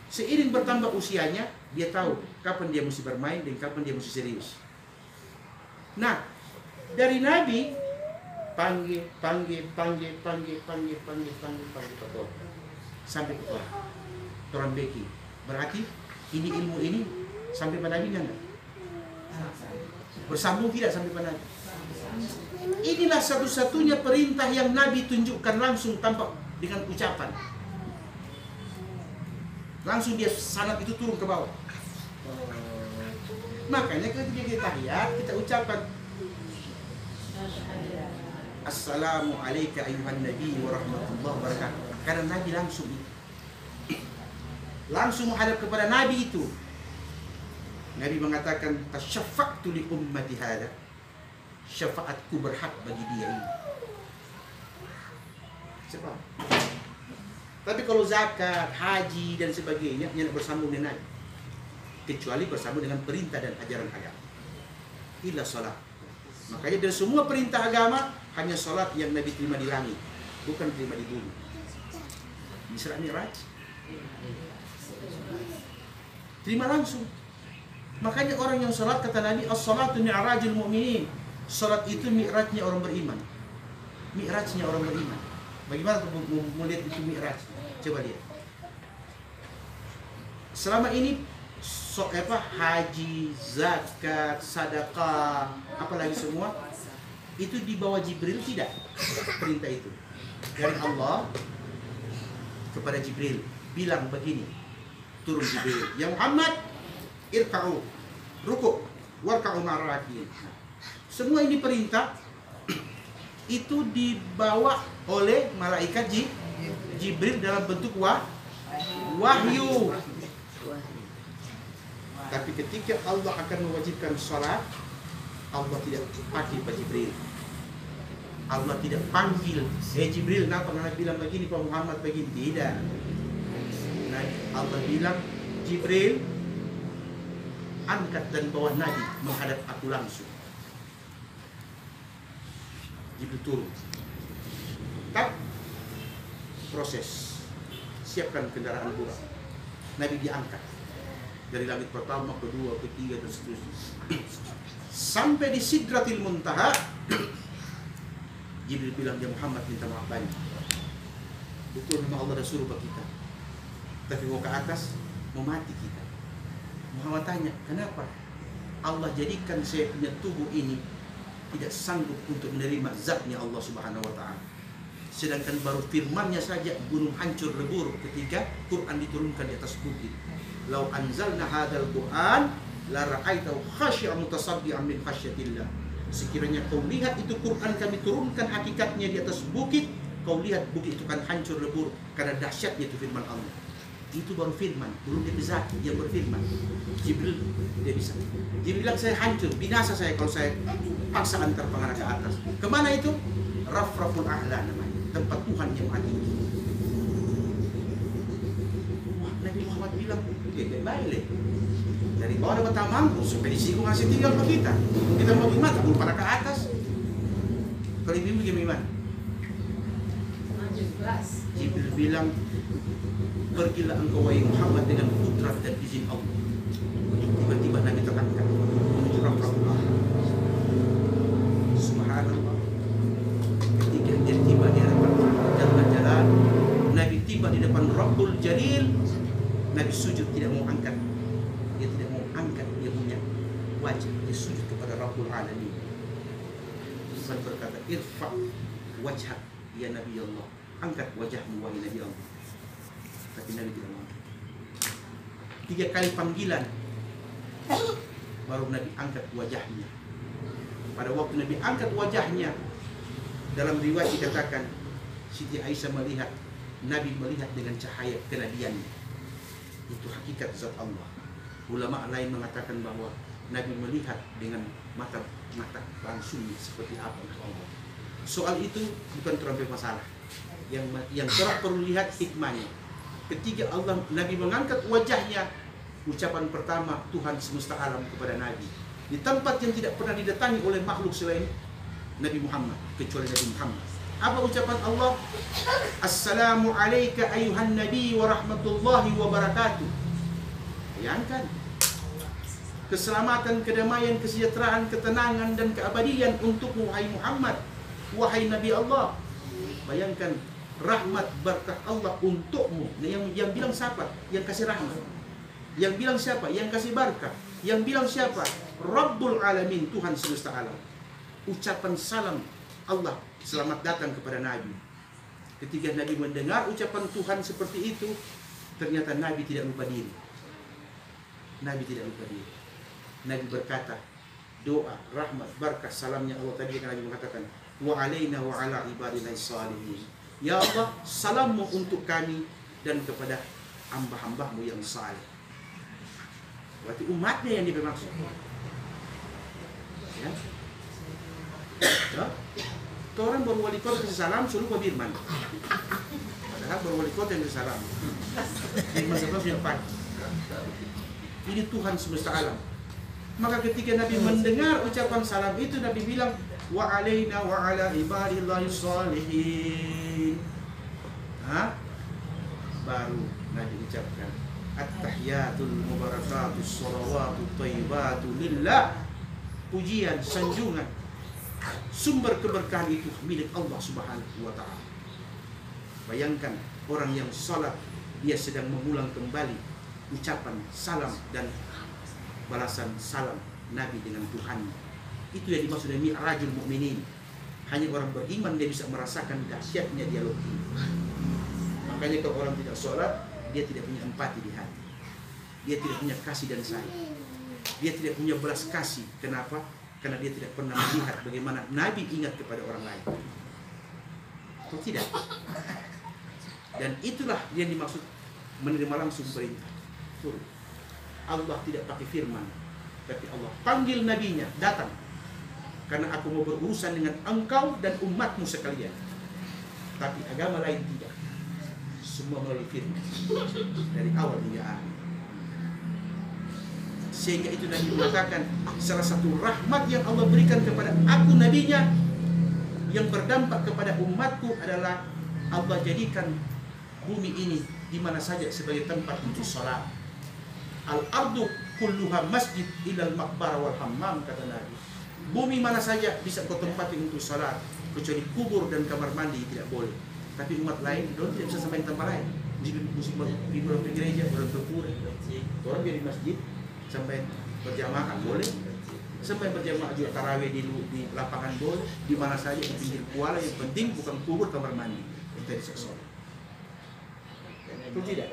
Seiring bertambah usianya, dia tahu kapan dia mesti bermain dan kapan dia mesti serius. Nah, dari Nabi panggil sampai ke orang beki. Berarti ini ilmu ini sampai pada Nabi enggak? Bersambung tidak sampai pada Nabi? Inilah satu-satunya perintah yang Nabi tunjukkan langsung tanpa dengan ucapan. Langsung dia sanad itu turun ke bawah. Makanya ketika kita tahiyat, kita ucapkan Assalamualaikum ayuhan nabi wa rahmatullahi wa barakatuh. Karena Nabi langsung menghadap kepada Nabi itu. Nabi mengatakan tasyaffa'tu li ummati hada. Syafaatku berhak bagi dia ini. Sebab. Tapi kalau zakat, haji dan sebagainya tidak bersambung dengan Nabi. Kecuali bersambung dengan perintah dan ajaran agama. Illa salat. Makanya dari semua perintah agama hanya salat yang Nabi terima di langit, bukan terima di bumi. Isra Mi'raj. Terima langsung. Makanya orang yang salat kata Nabi, as-salatu mi'rajul mu'minin. Salat itu mi'rajnya orang beriman. Mi'rajnya orang beriman. Bagaimana mau lihat itu mi'raj? Coba lihat. Selama ini haji, zakat, sedekah, apalagi semua itu di bawah Jibril, tidak. Perintah itu dari Allah kepada Jibril, bilang begini, turun Jibril, ya Muhammad, irka'u, rukuk, warka'u ma'arakin. Semua ini perintah itu dibawa oleh malaikat Jibril dalam bentuk wahyu. Tapi ketika Allah akan mewajibkan sholat, Allah tidak pakai Pak Jibril. Allah tidak panggil, Jibril, kenapa nggak bilang begini, Pak Muhammad begini? Tidak. Nah, Allah bilang, Jibril, angkat dan bawa Nabi menghadap aku langsung. Jibril turun. Tak proses, siapkan kendaraan burak. Nabi diangkat dari langit pertama, kedua, ketiga, dan seterusnya. Sampai di Sidratil Muntaha, Jibril bilang, ya Muhammad, minta maaf banyak. Betul, memang Allah dah suruh bagi kita. Tapi mau ke atas, mau mati kita. Muhammad tanya, kenapa Allah jadikan saya punya tubuh ini tidak sanggup untuk menerima zatnya Allah Subhanahu wa Ta'ala? Sedangkan baru firmannya saja gunung hancur lebur ketika Quran diturunkan di atas bukit. Lau anzalna hadzal Quran la ra'aitahu khashi'an mutasaddian min khasyatillah. Sekiranya kau lihat itu Quran kami turunkan hakikatnya di atas bukit, kau lihat bukit itu kan hancur lebur karena dahsyatnya itu firman Allah. Itu baru firman, belum dia zat yang berfirman. Jibril dia bisa. Dia bilang, saya hancur, binasa saya kalau saya paksa antar pengarah ke atas. Kemana itu? Rafraful A'la namanya, tempat Tuhan yang maha tinggi. Wah, Nabi Muhammad bilang, dia baik. Dari bawah dapat tamang, supaya di sini masih tinggal ke kita. Kita mau gimana? Belum pada ke atas. Kalau ini bagaimana? Jibril bilang, pergilah engkau wahai Muhammad dengan kudrat dan izin Allah. Tiba-tiba Nabi terangkat menuju Rabbul Subhanallah. Ketika dia tiba di hadapan jalan-jalan, Nabi tiba di depan Rabbul Jalil. Nabi sujud, tidak mau angkat. Dia tidak mau angkat dia punya wajah. Dia sujud kepada Rabbul Alamin. Tuhan berkata, irfa wajhak ya Nabi Allah. Angkat wajahmu wahai Nabi Allah. Tapi Nabi tidak mau. 3 kali panggilan baru Nabi angkat wajahnya. Pada waktu Nabi angkat wajahnya, dalam riwayat dikatakan Siti Aisyah melihat, Nabi melihat dengan cahaya kenabiannya. Itu hakikat zat Allah. Ulama lain mengatakan bahwa Nabi melihat dengan mata langsung seperti apa itu Allah. Soal itu bukan terlalu masalah. Yang terang perlu lihat hikmahnya. Ketika Allah Nabi mengangkat wajahnya, ucapan pertama Tuhan semesta alam kepada Nabi di tempat yang tidak pernah didatangi oleh makhluk selain Nabi Muhammad, kecuali Nabi Muhammad. Apa ucapan Allah? Assalamu alayka ayuhan nabi wa rahmatullahi wa barakatuh. Bayangkan, keselamatan, kedamaian, kesejahteraan, ketenangan dan keabadian untukmu wahai Muhammad, wahai Nabi Allah. Bayangkan, rahmat berkah Allah untukmu. Nah, yang bilang siapa? Yang kasih rahmat. Yang bilang siapa? Yang kasih berkah. Yang bilang siapa? Rabbul Alamin, Tuhan semesta alam. Ucapan salam Allah selamat datang kepada Nabi. Ketika Nabi mendengar ucapan Tuhan seperti itu, ternyata Nabi tidak lupa diri. Nabi tidak lupa diri. Nabi berkata, doa, rahmat, berkah, salamnya Allah tadi yang Nabi mengatakan, wa alaina wa ala ibadina salihin. Ya Allah, salammu untuk kami dan kepada hamba-hambamu yang saleh. Berarti umatnya yang dimaksud. Ya. Ya. Orang baru wali kota kasih salam, suruh Pak Birman. Padahal baru wali kota yang kasih salam. Birman sebelum sudah pagi. Ini Tuhan semesta alam. Maka ketika Nabi mendengar ucapan salam itu, Nabi bilang, wa alaina wa ala ibadillahi sholihin. Baru Nabi ucapkan at-tahiyatul mubarakatus sholawatut thayyibatu lillah. Pujian, sanjungan, sumber keberkahan itu milik Allah Subhanahu wa Ta'ala. Bayangkan orang yang salat, dia sedang mengulang kembali ucapan salam dan balasan salam Nabi dengan Tuhan. Itu yang dimaksud dengan mi'rajul mu'minin. Hanya orang beriman dia bisa merasakan dahsyatnya dialog ini. Makanya kalau orang tidak sholat, dia tidak punya empati di hati. Dia tidak punya kasih dan sayang. Dia tidak punya belas kasih. Kenapa? Karena dia tidak pernah melihat bagaimana Nabi ingat kepada orang lain. Atau tidak? Dan itulah yang dimaksud menerima langsung perintah. Allah tidak pakai firman, tapi Allah panggil nabinya, datang. Karena aku mau berurusan dengan engkau dan umatmu sekalian. Tapi agama lain tidak. Semua melalui firman. Dari awal hingga akhir. Sehingga itu Nabi mengatakan, salah satu rahmat yang Allah berikan kepada aku nabinya, yang berdampak kepada umatku adalah Allah jadikan bumi ini di mana saja sebagai tempat untuk sholat. Al-ardu kulluha masjid ilal maqbarah wal hammam, kata Nabi. Bumi mana saja bisa kau tempati untuk sholat, kecuali kubur dan kamar mandi tidak boleh. Tapi umat lain tidak bisa sampai tempat lain. Musik orang pergi gereja, orang ke pura, orang di masjid sampai berjamaah boleh. Sampai berjamaah juga tarawih di lapangan boleh, di mana saja, di pinggir kuala, yang penting bukan kubur kamar mandi. Kita bisa sholat. Itu tidak.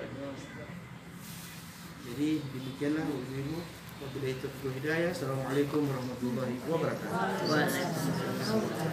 Jadi demikianlah ibu-ibu. Wabillahi taufiq wal hidayah. Assalamualaikum warahmatullahi wabarakatuh. Waalaikumsalam.